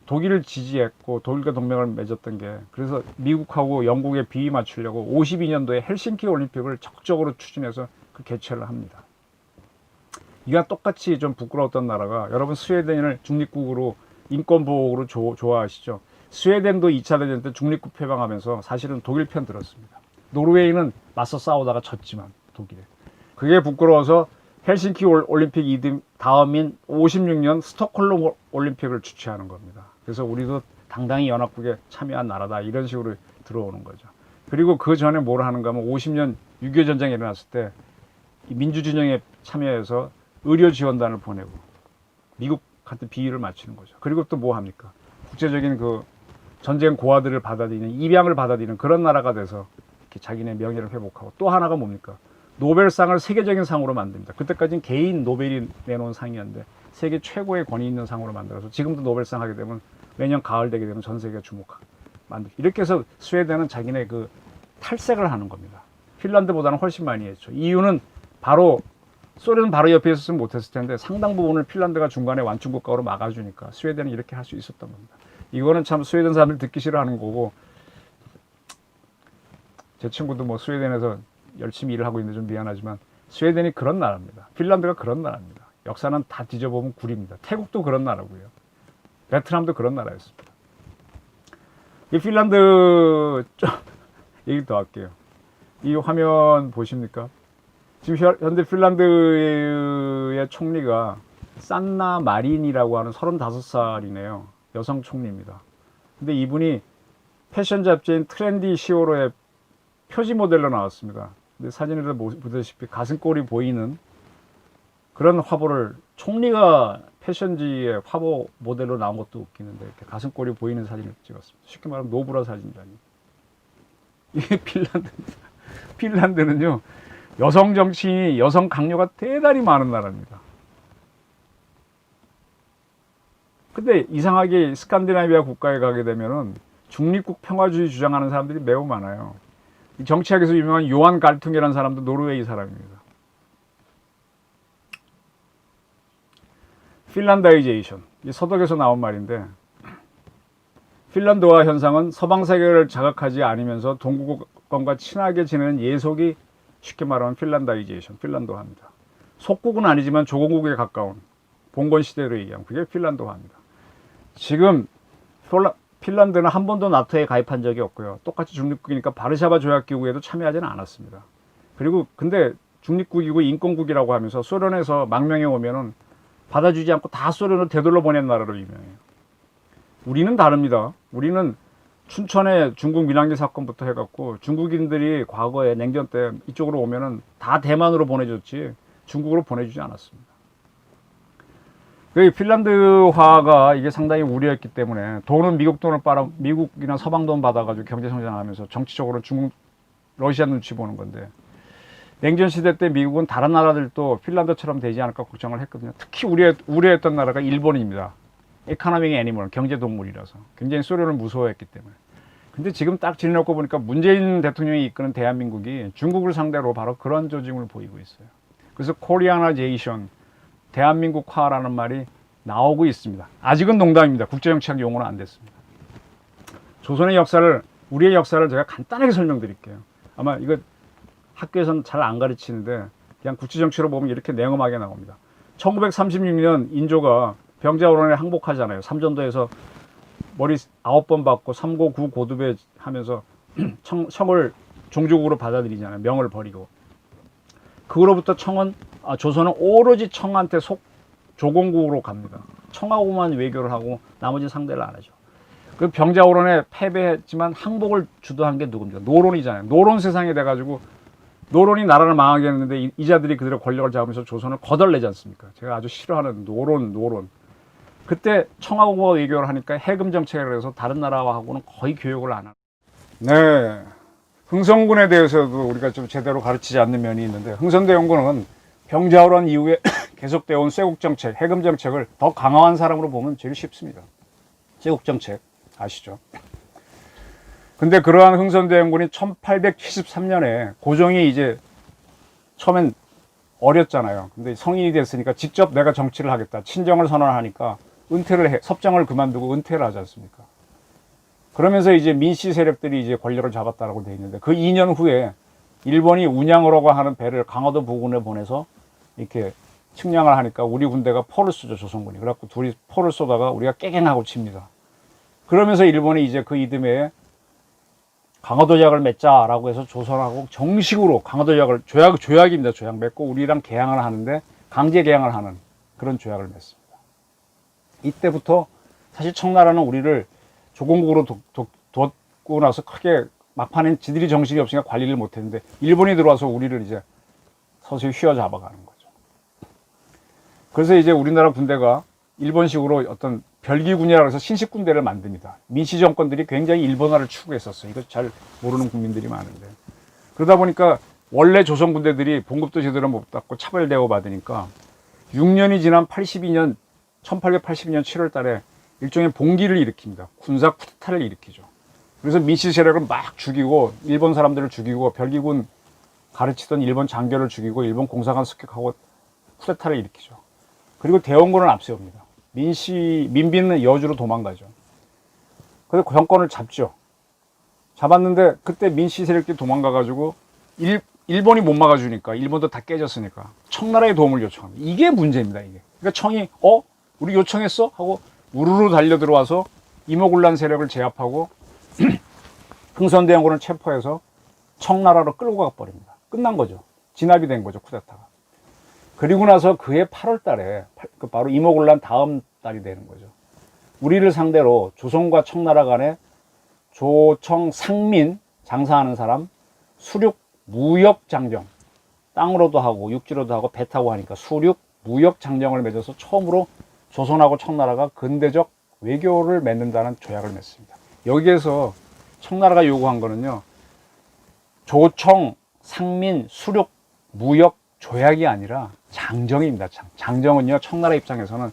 독일을 지지했고 독일과 동맹을 맺었던 게, 그래서 미국하고 영국에 비위 맞추려고 52년도에 헬싱키 올림픽을 적극적으로 추진해서 그 개최를 합니다. 이가 똑같이 좀 부끄러웠던 나라가, 여러분 스웨덴을 중립국으로 인권보호로 좋아하시죠? 스웨덴도 2차 대전 때 중립국 표방하면서 사실은 독일 편 들었습니다. 노르웨이는 맞서 싸우다가 졌지만 독일에. 그게 부끄러워서 헬싱키 올림픽 다음인 56년 스톡홀름 올림픽을 주최하는 겁니다. 그래서 우리도 당당히 연합국에 참여한 나라다, 이런 식으로 들어오는 거죠. 그리고 그 전에 뭘 하는가 하면 50년 6.25 전쟁이 일어났을 때 민주진영에 참여해서 의료 지원단을 보내고 미국한테 비위를 맞추는 거죠. 그리고 또 뭐 합니까? 국제적인 그 전쟁 고아들을 받아들이는, 입양을 받아들이는 그런 나라가 돼서 이렇게 자기네 명예를 회복하고, 또 하나가 뭡니까? 노벨상을 세계적인 상으로 만듭니다. 그때까지는 개인 노벨이 내놓은 상이었는데 세계 최고의 권위 있는 상으로 만들어서 지금도 노벨상 하게 되면 매년 가을 되게 되면 전 세계가 만들고, 이렇게 해서 스웨덴은 자기네 그 탈색을 하는 겁니다. 핀란드보다는 훨씬 많이 했죠. 이유는 소련은 바로 옆에 있었으면 못했을 텐데 상당 부분을 핀란드가 중간에 완충국가로 막아주니까 스웨덴은 이렇게 할 수 있었던 겁니다. 이거는 참 스웨덴 사람들이 듣기 싫어하는 거고, 제 친구도 뭐 스웨덴에서 열심히 일을 하고 있는데 좀 미안하지만 스웨덴이 그런 나라입니다. 핀란드가 그런 나라입니다. 역사는 다 뒤져보면 구리입니다. 태국도 그런 나라고요. 베트남도 그런 나라였습니다. 이 핀란드 좀 얘기 더 할게요. 이 화면 보십니까? 지금 현재 핀란드의 총리가 산나 마린이라고 하는 35살이네요. 여성 총리입니다. 근데 이분이 패션 잡지인 트렌디 시오로의 표지 모델로 나왔습니다. 근데 사진에도 보다시피 가슴골이 보이는 그런 화보를, 총리가 패션지의 화보 모델로 나온 것도 웃기는데 이렇게 가슴골이 보이는 사진을 찍었습니다. 쉽게 말하면 노브라 사진전이. 이게 핀란드입니다. 핀란드는요, 여성 정치인이, 여성 강요가 대단히 많은 나라입니다. 근데 근데 이상하게 스칸디나비아 국가에 가게 되면은 중립국 평화주의 주장하는 사람들이 매우 많아요. 정치학에서 유명한 요한 갈퉁이라는 사람도 노르웨이 사람입니다. 핀란다이제이션, 이 서독에서 나온 말인데, 핀란드화 현상은 서방 세계를 자극하지 않으면서 동구권과 친하게 지내는 예속이 쉽게 말하면 핀란다이제이션, 핀란드화입니다. 속국은 아니지만 조공국에 가까운 봉건 시대로 얘기하면 그게 핀란드화입니다. 지금 핀란드는 한 번도 나토에 가입한 적이 없고요. 똑같이 중립국이니까 바르샤바 조약기구에도 참여하지는 않았습니다. 그리고 근데 중립국이고 인권국이라고 하면서 소련에서 망명해 오면은 받아주지 않고 다 소련으로 되돌려 보낸 나라로 유명해요. 우리는 다릅니다. 우리는 춘천에 중국 민항기 사건부터 해갖고 중국인들이 과거에 냉전 때 이쪽으로 오면은 다 대만으로 보내줬지 중국으로 보내주지 않았습니다. 그 핀란드화가 이게 상당히 우려했기 때문에 돈은 미국 돈을 빨아 미국이나 서방 돈 받아가지고 경제 성장하면서 정치적으로 중국 러시아 눈치 보는 건데 냉전 시대 때 미국은 다른 나라들도 핀란드처럼 되지 않을까 걱정을 했거든요. 특히 우려했던 나라가 일본입니다. 에코노믹 애니멀, 경제 동물이라서 굉장히 소련을 무서워했기 때문에. 근데 지금 딱 지내놓고 보니까 문재인 대통령이 이끄는 대한민국이 중국을 상대로 바로 그런 조짐을 보이고 있어요. 그래서 코리아나제이션, 대한민국화라는 말이 나오고 있습니다. 아직은 농담입니다. 국제정치학 용어는 안 됐습니다. 조선의 역사를, 우리의 역사를 제가 간단하게 설명드릴게요. 아마 이거 학교에서는 잘 안 가르치는데 그냥 국제정치로 보면 이렇게 냉엄하게 나옵니다. 1936년 인조가 병자호란에 항복하잖아요. 삼전도에서 머리 9번 받고 3고 9 고두배 하면서 청을 종주국으로 받아들이잖아요. 명을 버리고. 그로부터 조선은 오로지 청한테 조공국으로 갑니다. 청하고만 외교를 하고 나머지 상대를 안 하죠. 그 병자호란에 패배했지만 항복을 주도한 게 누굽니까? 노론이잖아요. 노론 세상이 돼가지고 노론이 나라를 망하게 했는데 이자들이 그대로 권력을 잡으면서 조선을 거덜내지 않습니까? 제가 아주 싫어하는 노론. 그때 청하고 외교를 하니까 해금 정책을 해서 다른 나라하고는 거의 교역을 안 하고. 네. 흥선군에 대해서도 우리가 좀 제대로 가르치지 않는 면이 있는데 흥선대원군은 병자호란 이후에 계속되어 온 쇄국 정책, 해금 정책을 더 강화한 사람으로 보면 제일 쉽습니다. 쇄국 정책 아시죠? 근데 그러한 흥선대원군이 1873년에 고종이 이제 처음엔 어렸잖아요. 근데 성인이 됐으니까 직접 내가 정치를 하겠다. 친정을 선언하니까 섭정을 그만두고 은퇴를 하지 않습니까? 그러면서 이제 민씨 세력들이 이제 권력을 잡았다라고 되어 있는데 그 2년 후에 일본이 운양으로가 하는 배를 강화도 부근에 보내서 이렇게 측량을 하니까 우리 군대가 포를 쏘죠, 조선군이. 그래갖고 둘이 포를 쏘다가 우리가 깨갱하고 칩니다. 그러면서 일본이 이제 그 이듬해에 강화도 조약을 맺자라고 해서 조선하고 정식으로 강화도 조약입니다. 조약 맺고 우리랑 계약을 하는데 강제 계약을 하는 그런 조약을 맺습니다. 이때부터 사실 청나라는 우리를 조공국으로 뒀고 나서 크게 막판엔 지들이 정신이 없으니까 관리를 못했는데 일본이 들어와서 우리를 이제 서서히 휘어잡아가는 거죠. 그래서 이제 우리나라 군대가 일본식으로 어떤 별기군이라고 해서 신식 군대를 만듭니다. 민씨 정권들이 굉장히 일본화를 추구했었어요. 이거 잘 모르는 국민들이 많은데. 그러다 보니까 원래 조선 군대들이 봉급도 제대로 못 받고 차별 대우받으니까 6년이 지난 1882년 7월 달에 일종의 봉기를 일으킵니다. 군사 쿠데타를 일으키죠. 그래서 민씨 세력을 막 죽이고 일본 사람들을 죽이고 별기군 가르치던 일본 장교를 죽이고 일본 공사관 습격하고 쿠데타를 일으키죠. 그리고 대원군을 앞세웁니다. 민비는 여주로 도망가죠. 그래서 정권을 잡죠. 잡았는데 그때 민씨 세력들이 도망가가지고 일본이 못 막아주니까 일본도 다 깨졌으니까 청나라의 도움을 요청합니다. 이게 문제입니다. 이게. 그러니까 청이 우리 요청했어? 하고 우르르 달려 들어와서 이모군란 세력을 제압하고 흥선대원군을 체포해서 청나라로 끌고 가버립니다. 끝난 거죠. 진압이 된 거죠. 쿠데타가. 그리고 나서 그해 8월 달에 바로 이모군란 다음 달이 되는 거죠. 우리를 상대로 조선과 청나라 간에 조청 상민 장사하는 사람 수륙 무역 장정 땅으로도 하고 육지로도 하고 배 타고 하니까 수륙 무역 장정을 맺어서 처음으로 조선하고 청나라가 근대적 외교를 맺는다는 조약을 맺습니다. 여기에서 청나라가 요구한 거는요. 조청 상민 수륙 무역 조약이 아니라 장정입니다. 장정은요 청나라 입장에서는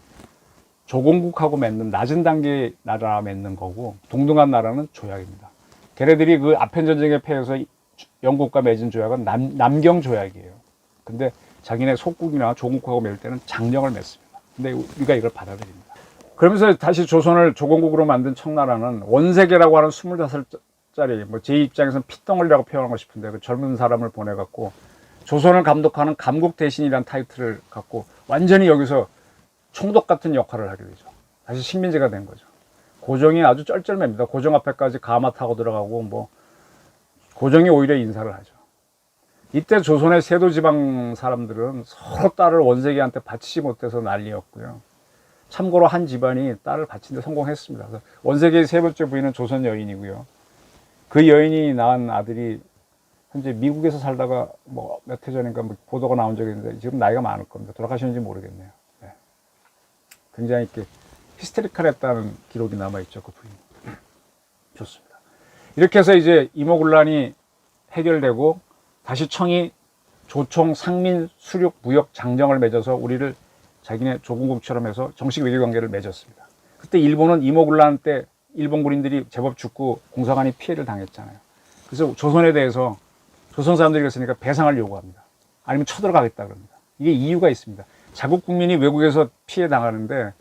조공국하고 맺는 낮은 단계 나라 맺는 거고, 동등한 나라는 조약입니다. 걔네들이 그 아편 전쟁에 패해서 영국과 맺은 조약은 남경 조약이에요. 근데 자기네 속국이나 조국하고 맺을 때는 장령을 맺습니다. 근데 우리가 이걸 받아들입니다. 그러면서 다시 조선을 조공국으로 만든 청나라는 원세계라고 하는 25짜리, 뭐 제 입장에서는 핏덩어리라고 표현하고 싶은데, 그 젊은 사람을 보내갖고 조선을 감독하는 감국 대신이라는 타이틀을 갖고 완전히 여기서 총독 같은 역할을 하게 되죠. 다시 식민지가 된 거죠. 고종이 아주 쩔쩔맵니다. 고종 앞에까지 가마 타고 들어가고, 뭐 고종이 오히려 인사를 하죠. 이때 조선의 세도 지방 사람들은 서로 딸을 원세계한테 바치지 못해서 난리였고요. 참고로 한 집안이 딸을 바친 데 성공했습니다. 그래서 원세계의 세 번째 부인은 조선 여인이고요. 그 여인이 낳은 아들이 현재 미국에서 살다가 뭐 몇 해 전인가 뭐 보도가 나온 적이 있는데 지금 나이가 많을 겁니다. 돌아가셨는지 모르겠네요. 네. 굉장히 이렇게 히스테리컬했다는 기록이 남아있죠. 그 부인. 좋습니다. 이렇게 해서 이제 이모군란이 해결되고 다시 청이 조총, 상민, 수륙, 무역, 장정을 맺어서 우리를 자기네 조공국처럼 해서 정식 외교관계를 맺었습니다. 그때 일본은 이모군란 때 일본 군인들이 제법 죽고 공사관이 피해를 당했잖아요. 그래서 조선에 대해서 조선 사람들이 그랬으니까 배상을 요구합니다. 아니면 쳐들어가겠다 그럽니다. 이게 이유가 있습니다. 자국 국민이 외국에서 피해 당하는데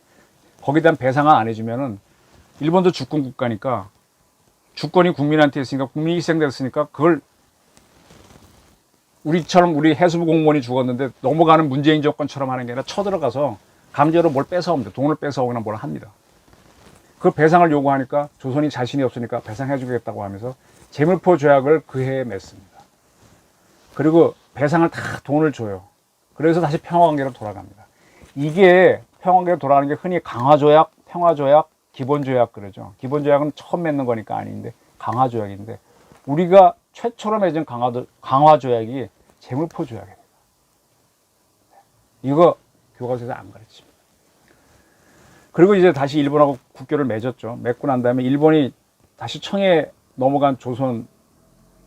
거기에 대한 배상을 안 해주면은 일본도 주권 국가니까 주권이 국민한테 있으니까 국민이 희생됐으니까 그걸 우리처럼 우리 해수부 공무원이 죽었는데 넘어가는 문재인 정권처럼 하는 게 아니라 쳐들어가서 강제로 뭘 뺏어옵니다. 돈을 뺏어오거나 뭘 합니다. 그 배상을 요구하니까 조선이 자신이 없으니까 배상해주겠다고 하면서 재물포 조약을 그 해에 맺습니다. 그리고 배상을 다 돈을 줘요. 그래서 다시 평화관계로 돌아갑니다. 이게 평화관계로 돌아가는 게 흔히 강화조약, 평화조약, 기본조약 그러죠. 기본조약은 처음 맺는 거니까 아닌데 강화조약인데 우리가 최초로 맺은 강화조약이 재물포 조약입니다. 이거 교과서에서 안 가르칩니다. 그리고 이제 다시 일본하고 국교를 맺었죠. 맺고 난 다음에 일본이 다시 청에 넘어간 조선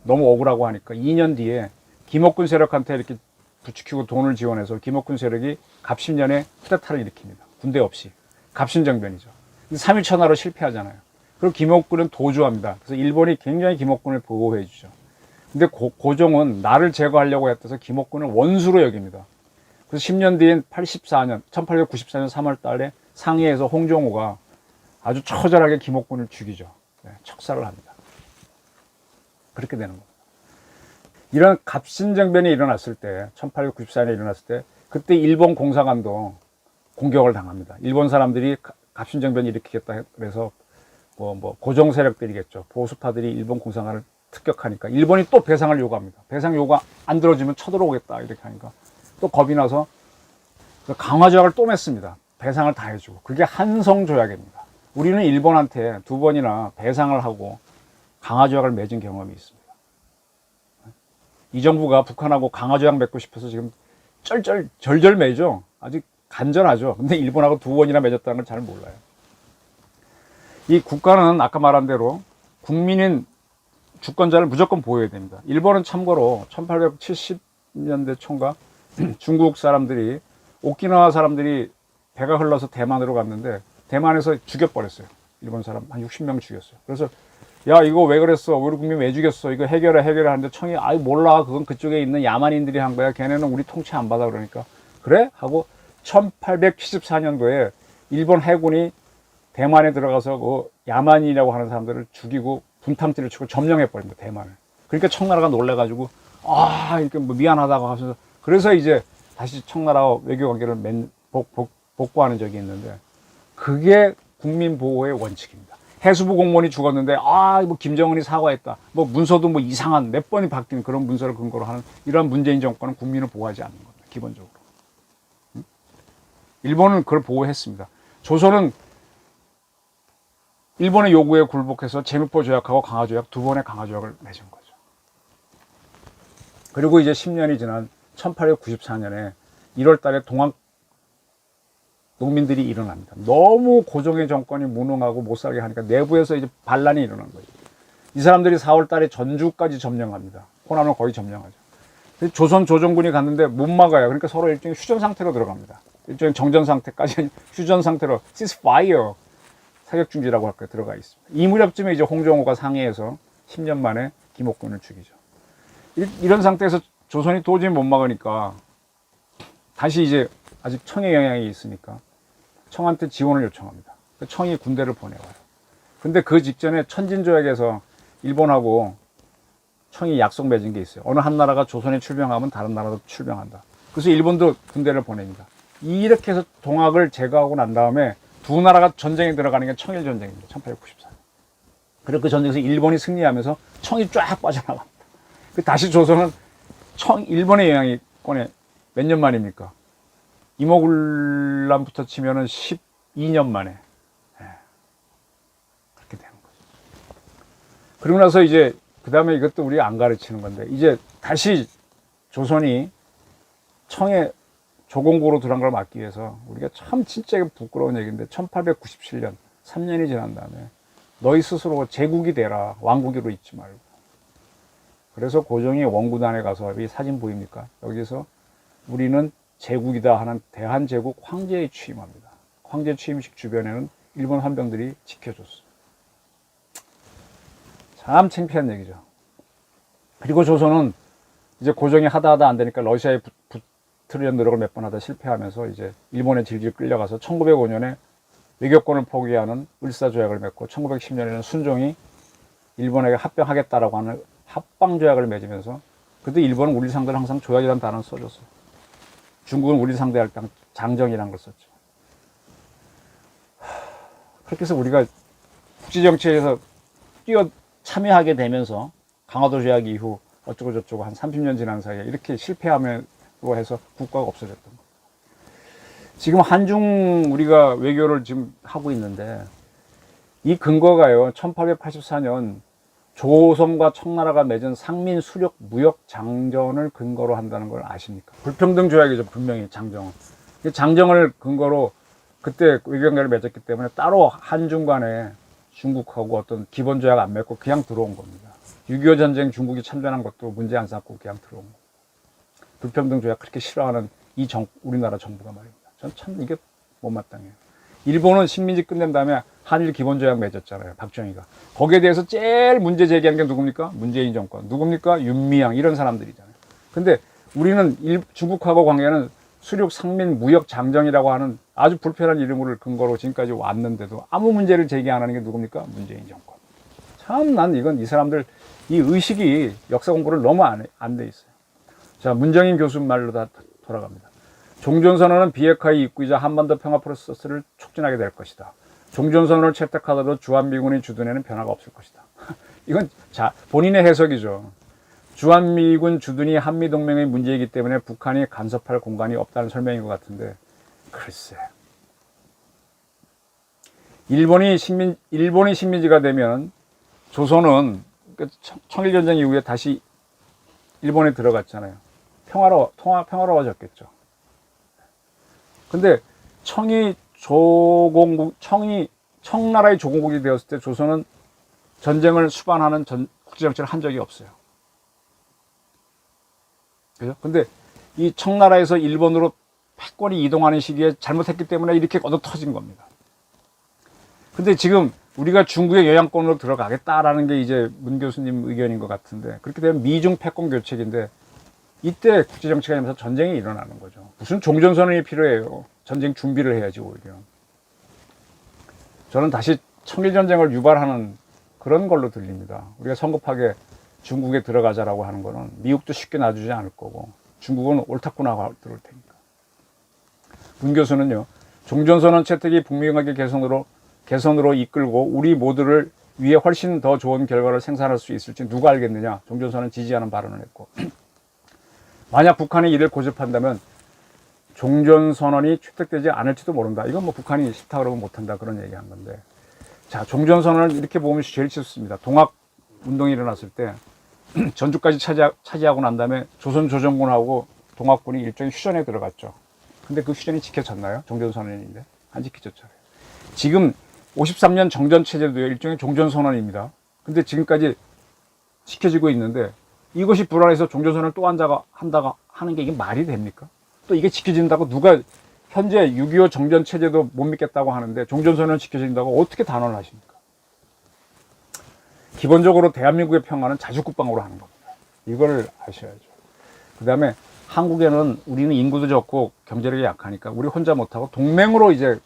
너무 억울하고 하니까 2년 뒤에 김옥군 세력한테 이렇게 부추기고 돈을 지원해서 김옥군 세력이 갑신년에 쿠데타를 일으킵니다. 군대 없이. 갑신정변이죠. 3일 천하로 실패하잖아요. 그리고 김옥군은 도주합니다. 그래서 일본이 굉장히 김옥군을 보호해 주죠. 근데 고종은 나를 제거하려고 했다서 김옥군을 원수로 여깁니다. 그래서 10년 뒤인 1894년 3월 달에 상해에서 홍종호가 아주 처절하게 김옥군을 죽이죠. 네, 척살을 합니다. 그렇게 되는 겁니다. 이런 갑신정변이 일어났을 때, 1894년에 일어났을 때, 그때 일본 공사관도 공격을 당합니다. 일본 사람들이 갑신정변 일으키겠다 그래서 고종 세력들이겠죠. 보수파들이 일본 공사관을 특격하니까 일본이 또 배상을 요구합니다. 배상 요구 안 들어주면 쳐들어오겠다 이렇게 하니까 또 겁이 나서 강화조약을 또 맺습니다. 배상을 다 해주고. 그게 한성조약입니다. 우리는 일본한테 2번이나 배상을 하고 강화조약을 맺은 경험이 있습니다. 이 정부가 북한하고 강화조약 맺고 싶어서 지금 절절 매죠. 아직 간절하죠. 근데 일본하고 2번이나 맺었다는 걸 잘 몰라요. 이 국가는 아까 말한 대로 국민인 주권자를 무조건 보호해야 됩니다. 일본은 참고로 1870년대 초인가 중국 사람들이 오키나와 사람들이 배가 흘러서 대만으로 갔는데 대만에서 죽여버렸어요. 일본 사람 한 60명 죽였어요. 그래서 야 이거 왜 그랬어? 우리 국민 왜 죽였어? 이거 해결해 하는데 청이 아이 몰라. 그건 그쪽에 있는 야만인들이 한 거야. 걔네는 우리 통치 안 받아. 그러니까 그래? 하고 1874년도에 일본 해군이 대만에 들어가서 그 야만인이라고 하는 사람들을 죽이고 분탕질을 치고 점령해 버립니다. 대만을. 그러니까 청나라가 놀래가지고 이렇게 뭐 미안하다고 하면서 그래서 이제 다시 청나라와 외교 관계를 복구하는 적이 있는데 그게 국민 보호의 원칙입니다. 해수부 공무원이 죽었는데 뭐 김정은이 사과했다. 뭐 문서도 뭐 이상한 몇 번이 바뀐 그런 문서를 근거로 하는 이러한 문재인 정권은 국민을 보호하지 않는 겁니다. 기본적으로. 일본은 그걸 보호했습니다. 조선은 일본의 요구에 굴복해서 재물포 조약하고 강화조약 2번의 강화조약을 맺은 거죠. 그리고 이제 10년이 지난 1894년에 1월 달에 동학 농민들이 일어납니다. 너무 고종의 정권이 무능하고 못 살게 하니까 내부에서 이제 반란이 일어난 거예요. 이 사람들이 4월 달에 전주까지 점령합니다. 호남을 거의 점령하죠. 조선 조정군이 갔는데 못 막아요. 그러니까 서로 일종의 휴전 상태로 들어갑니다. 일종의 정전 상태까지 휴전 상태로 ceasefire 사격 중지라고 할까 들어가 있습니다. 이 무렵쯤에 이제 홍정호가 상해에서 10년 만에 김옥군을 죽이죠. 이런 상태에서 조선이 도저히 못 막으니까 다시 이제 아직 청의 영향이 있으니까 청한테 지원을 요청합니다. 청이 군대를 보내와요. 근데 그 직전에 천진조약에서 일본하고 청이 약속 맺은 게 있어요. 어느 한 나라가 조선에 출병하면 다른 나라도 출병한다. 그래서 일본도 군대를 보냅니다. 이렇게 해서 동학을 제거하고 난 다음에 두 나라가 전쟁에 들어가는 게 청일전쟁입니다. 1894년. 그리고 그 전쟁에서 일본이 승리하면서 청이 쫙 빠져나갑니다. 다시 조선은 일본의 영향이 몇 년 만입니까? 임오군란부터 치면은 12년 만에. 그렇게 되는 거죠. 그러고 나서 이제, 그 다음에 이것도 우리가 안 가르치는 건데, 이제 다시 조선이 청에 조공고로 들어간 걸 막기 위해서 우리가 참 진짜 부끄러운 얘기인데 1897년 3년이 지난 다음에 너희 스스로 제국이 되라. 왕국으로 있지 말고. 그래서 고종이 원구단에 가서 이 사진 보입니까? 여기서 우리는 제국이다 하는 대한제국 황제에 취임합니다. 황제 취임식 주변에는 일본 환병들이 지켜줬어요. 참 창피한 얘기죠. 그리고 조선은 이제 고종이 하다 안 되니까 러시아에 붙으려는 노력을 몇 번 하다 실패하면서 이제 일본에 질질 끌려가서 1905년에 외교권을 포기하는 을사조약을 맺고 1910년에는 순종이 일본에게 합병하겠다라고 하는 합방조약을 맺으면서, 그때 일본은 우리 상대를 항상 조약이라는 단어를 써줬어요. 중국은 우리 상대할 때 장정이라는 걸 썼죠. 그렇게 해서 우리가 국제정치에서 참여하게 되면서 강화도 조약 이후 어쩌고 저쩌고 한 30년 지난 사이에 이렇게 실패함으로 해서 국가가 없어졌던 거예요. 지금 한중 우리가 외교를 지금 하고 있는데 이 근거가요, 1884년 조선과 청나라가 맺은 상민 수력 무역 장전을 근거로 한다는 걸 아십니까? 불평등 조약이죠, 분명히 장정은. 장정을 근거로 그때 외교관계를 맺었기 때문에 따로 한중 간에 중국하고 어떤 기본 조약 안 맺고 그냥 들어온 겁니다. 6.25 전쟁 중국이 참전한 것도 문제 안 삼고 그냥 들어온 거예요. 불평등 조약 그렇게 싫어하는 우리나라 정부가 말입니다. 전 참 이게 못마땅해요. 일본은 식민지 끝낸 다음에 한일 기본조약 맺었잖아요, 박정희가. 거기에 대해서 제일 문제 제기한 게 누굽니까? 문재인 정권. 누굽니까? 윤미향, 이런 사람들이잖아요. 근데 우리는 중국하고 관계는 수륙 상민 무역 장정이라고 하는 아주 불편한 이름을 근거로 지금까지 왔는데도 아무 문제를 제기 안 하는 게 누굽니까? 문재인 정권. 참 난 이건 이 사람들 이 의식이 역사 공부를 너무 안 돼 있어요. 자, 문정인 교수 말로 다 돌아갑니다. 종전선언은 비핵화의 입구이자 한반도 평화 프로세스를 촉진하게 될 것이다. 종전선언을 채택하더라도 주한미군이 주둔에는 변화가 없을 것이다. 이건 본인의 해석이죠. 주한미군 주둔이 한미동맹의 문제이기 때문에 북한이 간섭할 공간이 없다는 설명인 것 같은데, 글쎄. 일본이 식민지가 되면 조선은 청일전쟁 이후에 다시 일본에 들어갔잖아요. 평화로워졌겠죠. 근데 청나라의 조공국이 되었을 때 조선은 전쟁을 수반하는 국제정치를 한 적이 없어요. 그죠? 근데 이 청나라에서 일본으로 패권이 이동하는 시기에 잘못했기 때문에 이렇게 얻어 터진 겁니다. 근데 지금 우리가 중국의 영향권으로 들어가겠다라는 게 이제 문 교수님 의견인 것 같은데, 그렇게 되면 미중 패권 교책인데 이때 국제정치가 되면서 전쟁이 일어나는 거죠. 무슨 종전선언이 필요해요. 전쟁 준비를 해야지 오히려. 저는 다시 청일전쟁을 유발하는 그런 걸로 들립니다. 우리가 성급하게 중국에 들어가자라고 하는 거는 미국도 쉽게 놔주지 않을 거고 중국은 옳다구나 하고 들어올 테니까. 문 교수는요, 종전선언 채택이 북미관계 개선으로 이끌고 우리 모두를 위해 훨씬 더 좋은 결과를 생산할 수 있을지 누가 알겠느냐. 종전선언 지지하는 발언을 했고, 만약 북한이 이를 고집한다면 종전선언이 채택되지 않을지도 모른다. 이건 뭐 북한이 싫다 그러면 못한다 그런 얘기한 건데, 자, 종전선언을 이렇게 보면 제일 쉽습니다. 동학운동이 일어났을 때 전주까지 차지하고 난 다음에 조선 조정군하고 동학군이 일종의 휴전에 들어갔죠. 근데 그 휴전이 지켜졌나요? 종전선언인데 안 지켜졌잖아요. 지금 53년 정전체제도 일종의 종전선언입니다. 근데 지금까지 지켜지고 있는데 이것이 불안해서 종전선언을 또 한다가 하는 게 이게 말이 됩니까? 또 이게 지켜진다고 누가 현재 6.25 정전체제도 못 믿겠다고 하는데 종전선언 지켜진다고 어떻게 단언을 하십니까? 기본적으로 대한민국의 평화는 자주국방으로 하는 겁니다. 이걸 아셔야죠. 그 다음에 한국에는 우리는 인구도 적고 경제력이 약하니까 우리 혼자 못하고 동맹으로 이제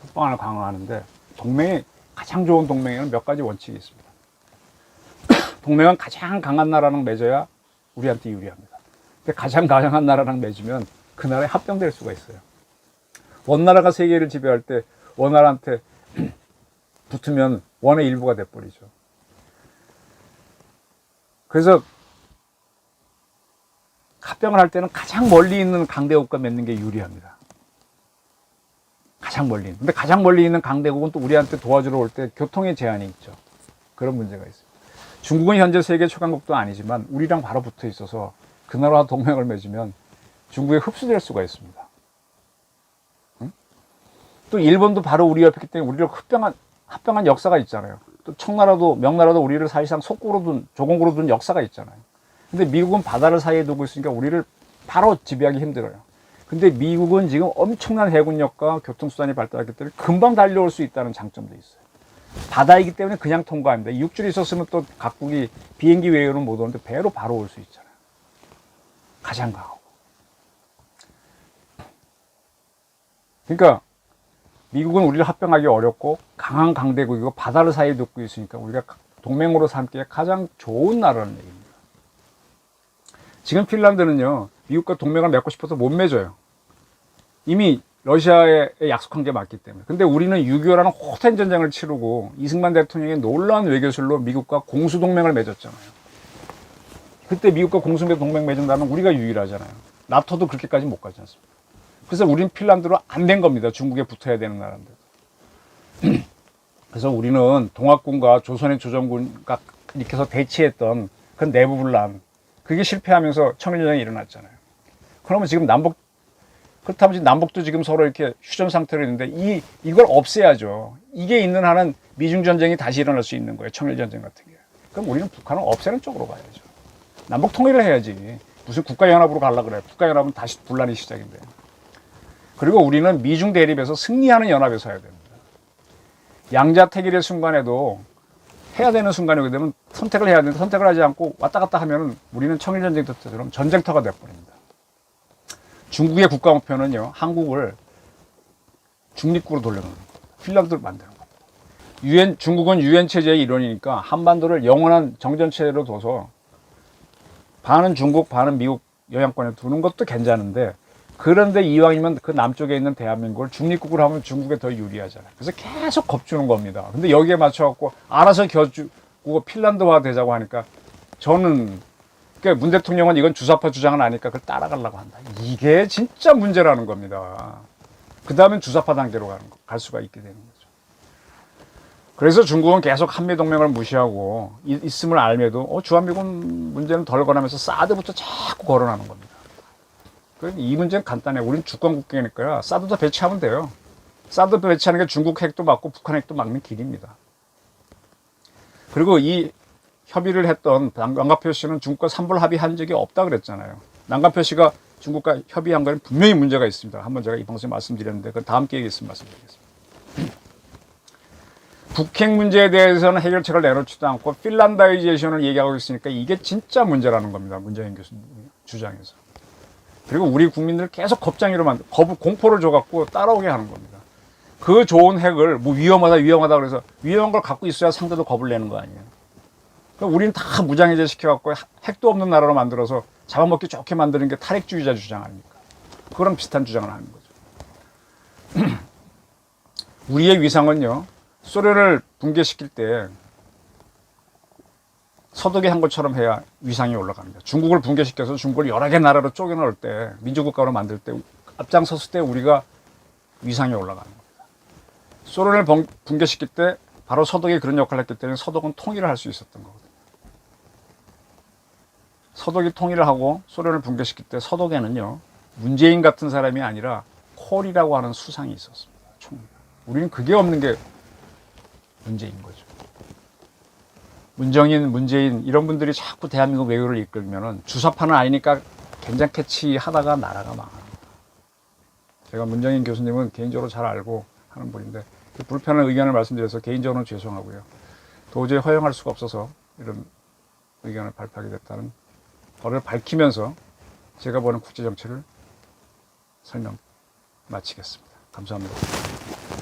국방을 강화하는데, 동맹이 가장 좋은 동맹에는 몇 가지 원칙이 있습니다. 동맹은 가장 강한 나라랑 맺어야 우리한테 유리합니다. 근데 가장 강한 나라랑 맺으면 그 나라에 합병될 수가 있어요. 원나라가 세계를 지배할 때 원나라한테 붙으면 원의 일부가 돼버리죠. 그래서 합병을 할 때는 가장 멀리 있는 강대국과 맺는 게 유리합니다. 가장 멀리 있는. 근데 가장 멀리 있는 강대국은 또 우리한테 도와주러 올 때 교통에 제한이 있죠. 그런 문제가 있어요. 중국은 현재 세계 최강국도 아니지만 우리랑 바로 붙어 있어서 그 나라와 동맹을 맺으면 중국에 흡수될 수가 있습니다. 응? 또 일본도 바로 우리 옆에 있기 때문에 우리를 합병한 역사가 있잖아요. 또 청나라도 명나라도 우리를 사실상 속국으로 둔, 조공으로 둔 역사가 있잖아요. 근데 미국은 바다를 사이에 두고 있으니까 우리를 바로 지배하기 힘들어요. 근데 미국은 지금 엄청난 해군력과 교통수단이 발달했기 때문에 금방 달려올 수 있다는 장점도 있어요. 바다이기 때문에 그냥 통과합니다. 육줄이 있었으면 또 각국이 비행기 외에는 못 오는데 배로 바로 올 수 있잖아요. 가장 강하고. 그러니까 미국은 우리를 합병하기 어렵고 강한 강대국이고 바다를 사이에 두고 있으니까 우리가 동맹으로 삼기에 가장 좋은 나라는 얘기입니다. 지금 핀란드는요, 미국과 동맹을 맺고 싶어서 못 맺어요. 이미 러시아에 약속한 게 맞기 때문에. 근데 우리는 6.25라는 호된 전쟁을 치르고 이승만 대통령의 놀라운 외교술로 미국과 공수동맹을 맺었잖아요. 그때 미국과 공수동맹 맺은다면 우리가 유일하잖아요. 나토도 그렇게까지 못 가지 않습니까? 그래서 우린 핀란드로 안 된 겁니다. 중국에 붙어야 되는 나라인데. 그래서 우리는 동학군과 조선의 조정군과 이렇게 해서 대치했던 그 내부 분란, 그게 실패하면서 청일전쟁이 일어났잖아요. 그러면 지금 그렇다면 지금 남북도 지금 서로 이렇게 휴전 상태로 있는데 이걸 없애야죠. 이게 있는 한은 미중전쟁이 다시 일어날 수 있는 거예요. 청일전쟁 같은 게. 그럼 우리는 북한을 없애는 쪽으로 가야죠. 남북 통일을 해야지. 무슨 국가연합으로 가려고 그래요. 국가연합은 다시 분란이 시작인데. 그리고 우리는 미중 대립에서 승리하는 연합에 서야 됩니다. 양자택일의 순간에도 해야 되는 순간이 오게 되면 선택을 해야 되는데 선택을 하지 않고 왔다 갔다 하면 우리는 청일전쟁 때처럼 전쟁터가 돼버립니다. 중국의 국가 목표는요, 한국을 중립국으로 돌려놓는 겁니다. 핀란드를 만드는 겁니다. 중국은 유엔 체제의 일원이니까 한반도를 영원한 정전체제로 둬서 반은 중국, 반은 미국 영향권에 두는 것도 괜찮은데, 그런데 이왕이면 그 남쪽에 있는 대한민국을 중립국으로 하면 중국에 더 유리하잖아요. 그래서 계속 겁주는 겁니다. 근데 여기에 맞춰갖고 알아서 겨주고 핀란드화 되자고 하니까 저는, 그러니까 문 대통령은 이건 주사파 주장은 아니까 그걸 따라가려고 한다. 이게 진짜 문제라는 겁니다. 그 다음엔 주사파 단계로 갈 수가 있게 되는 거죠. 그래서 중국은 계속 한미동맹을 무시하고 있음을 알매도 주한미군 문제는 덜 거라면서 사드부터 자꾸 거론하는 겁니다. 이 문제는 간단해요. 우리는 주권국가니까요. 사드도 배치하면 돼요. 사드 배치하는 게 중국 핵도 막고 북한 핵도 막는 길입니다. 그리고 이 협의를 했던 남가표 씨는 중국과 삼불 합의한 적이 없다 그랬잖아요. 남가표 씨가 중국과 협의한 건 분명히 문제가 있습니다. 한번 제가 이 방송에 말씀드렸는데 그건 다음 기회에 있으면 말씀드리겠습니다. 북핵 문제에 대해서는 해결책을 내놓지도 않고 핀란다이제이션을 얘기하고 있으니까 이게 진짜 문제라는 겁니다. 문재인 교수님 주장에서. 그리고 우리 국민들 계속 겁장이로 공포를 줘갖고 따라오게 하는 겁니다. 그 좋은 핵을 뭐 위험하다 그래서 위험한 걸 갖고 있어야 상대도 겁을 내는 거 아니에요. 그러니까 우리는 다 무장해제 시켜갖고 핵도 없는 나라로 만들어서 잡아먹기 좋게 만드는 게 탈핵주의자 주장 아닙니까? 그런 비슷한 주장을 하는 거죠. 우리의 위상은요, 소련을 붕괴시킬 때 서독이 한 것처럼 해야 위상이 올라갑니다. 중국을 붕괴시켜서 중국을 여러 개 나라로 쪼개놓을 때, 민주국가로 만들 때, 앞장섰을 때 우리가 위상이 올라가는 겁니다. 소련을 붕괴시킬 때 바로 서독이 그런 역할을 했기 때문에 서독은 통일을 할 수 있었던 거거든요. 서독이 통일을 하고 소련을 붕괴시킬 때 서독에는요, 문재인 같은 사람이 아니라 콜이라고 하는 수상이 있었습니다. 총리가. 우리는 그게 없는 게 문제인 거죠. 문정인, 문재인 이런 분들이 자꾸 대한민국 외교를 이끌면은 주사파는 아니니까 괜찮겠지 하다가 나라가 망합니다. 제가 문정인 교수님은 개인적으로 잘 알고 하는 분인데 불편한 의견을 말씀드려서 개인적으로는 죄송하고요. 도저히 허용할 수가 없어서 이런 의견을 발표하게 됐다는 거를 밝히면서 제가 보는 국제 정치를 설명 마치겠습니다. 감사합니다.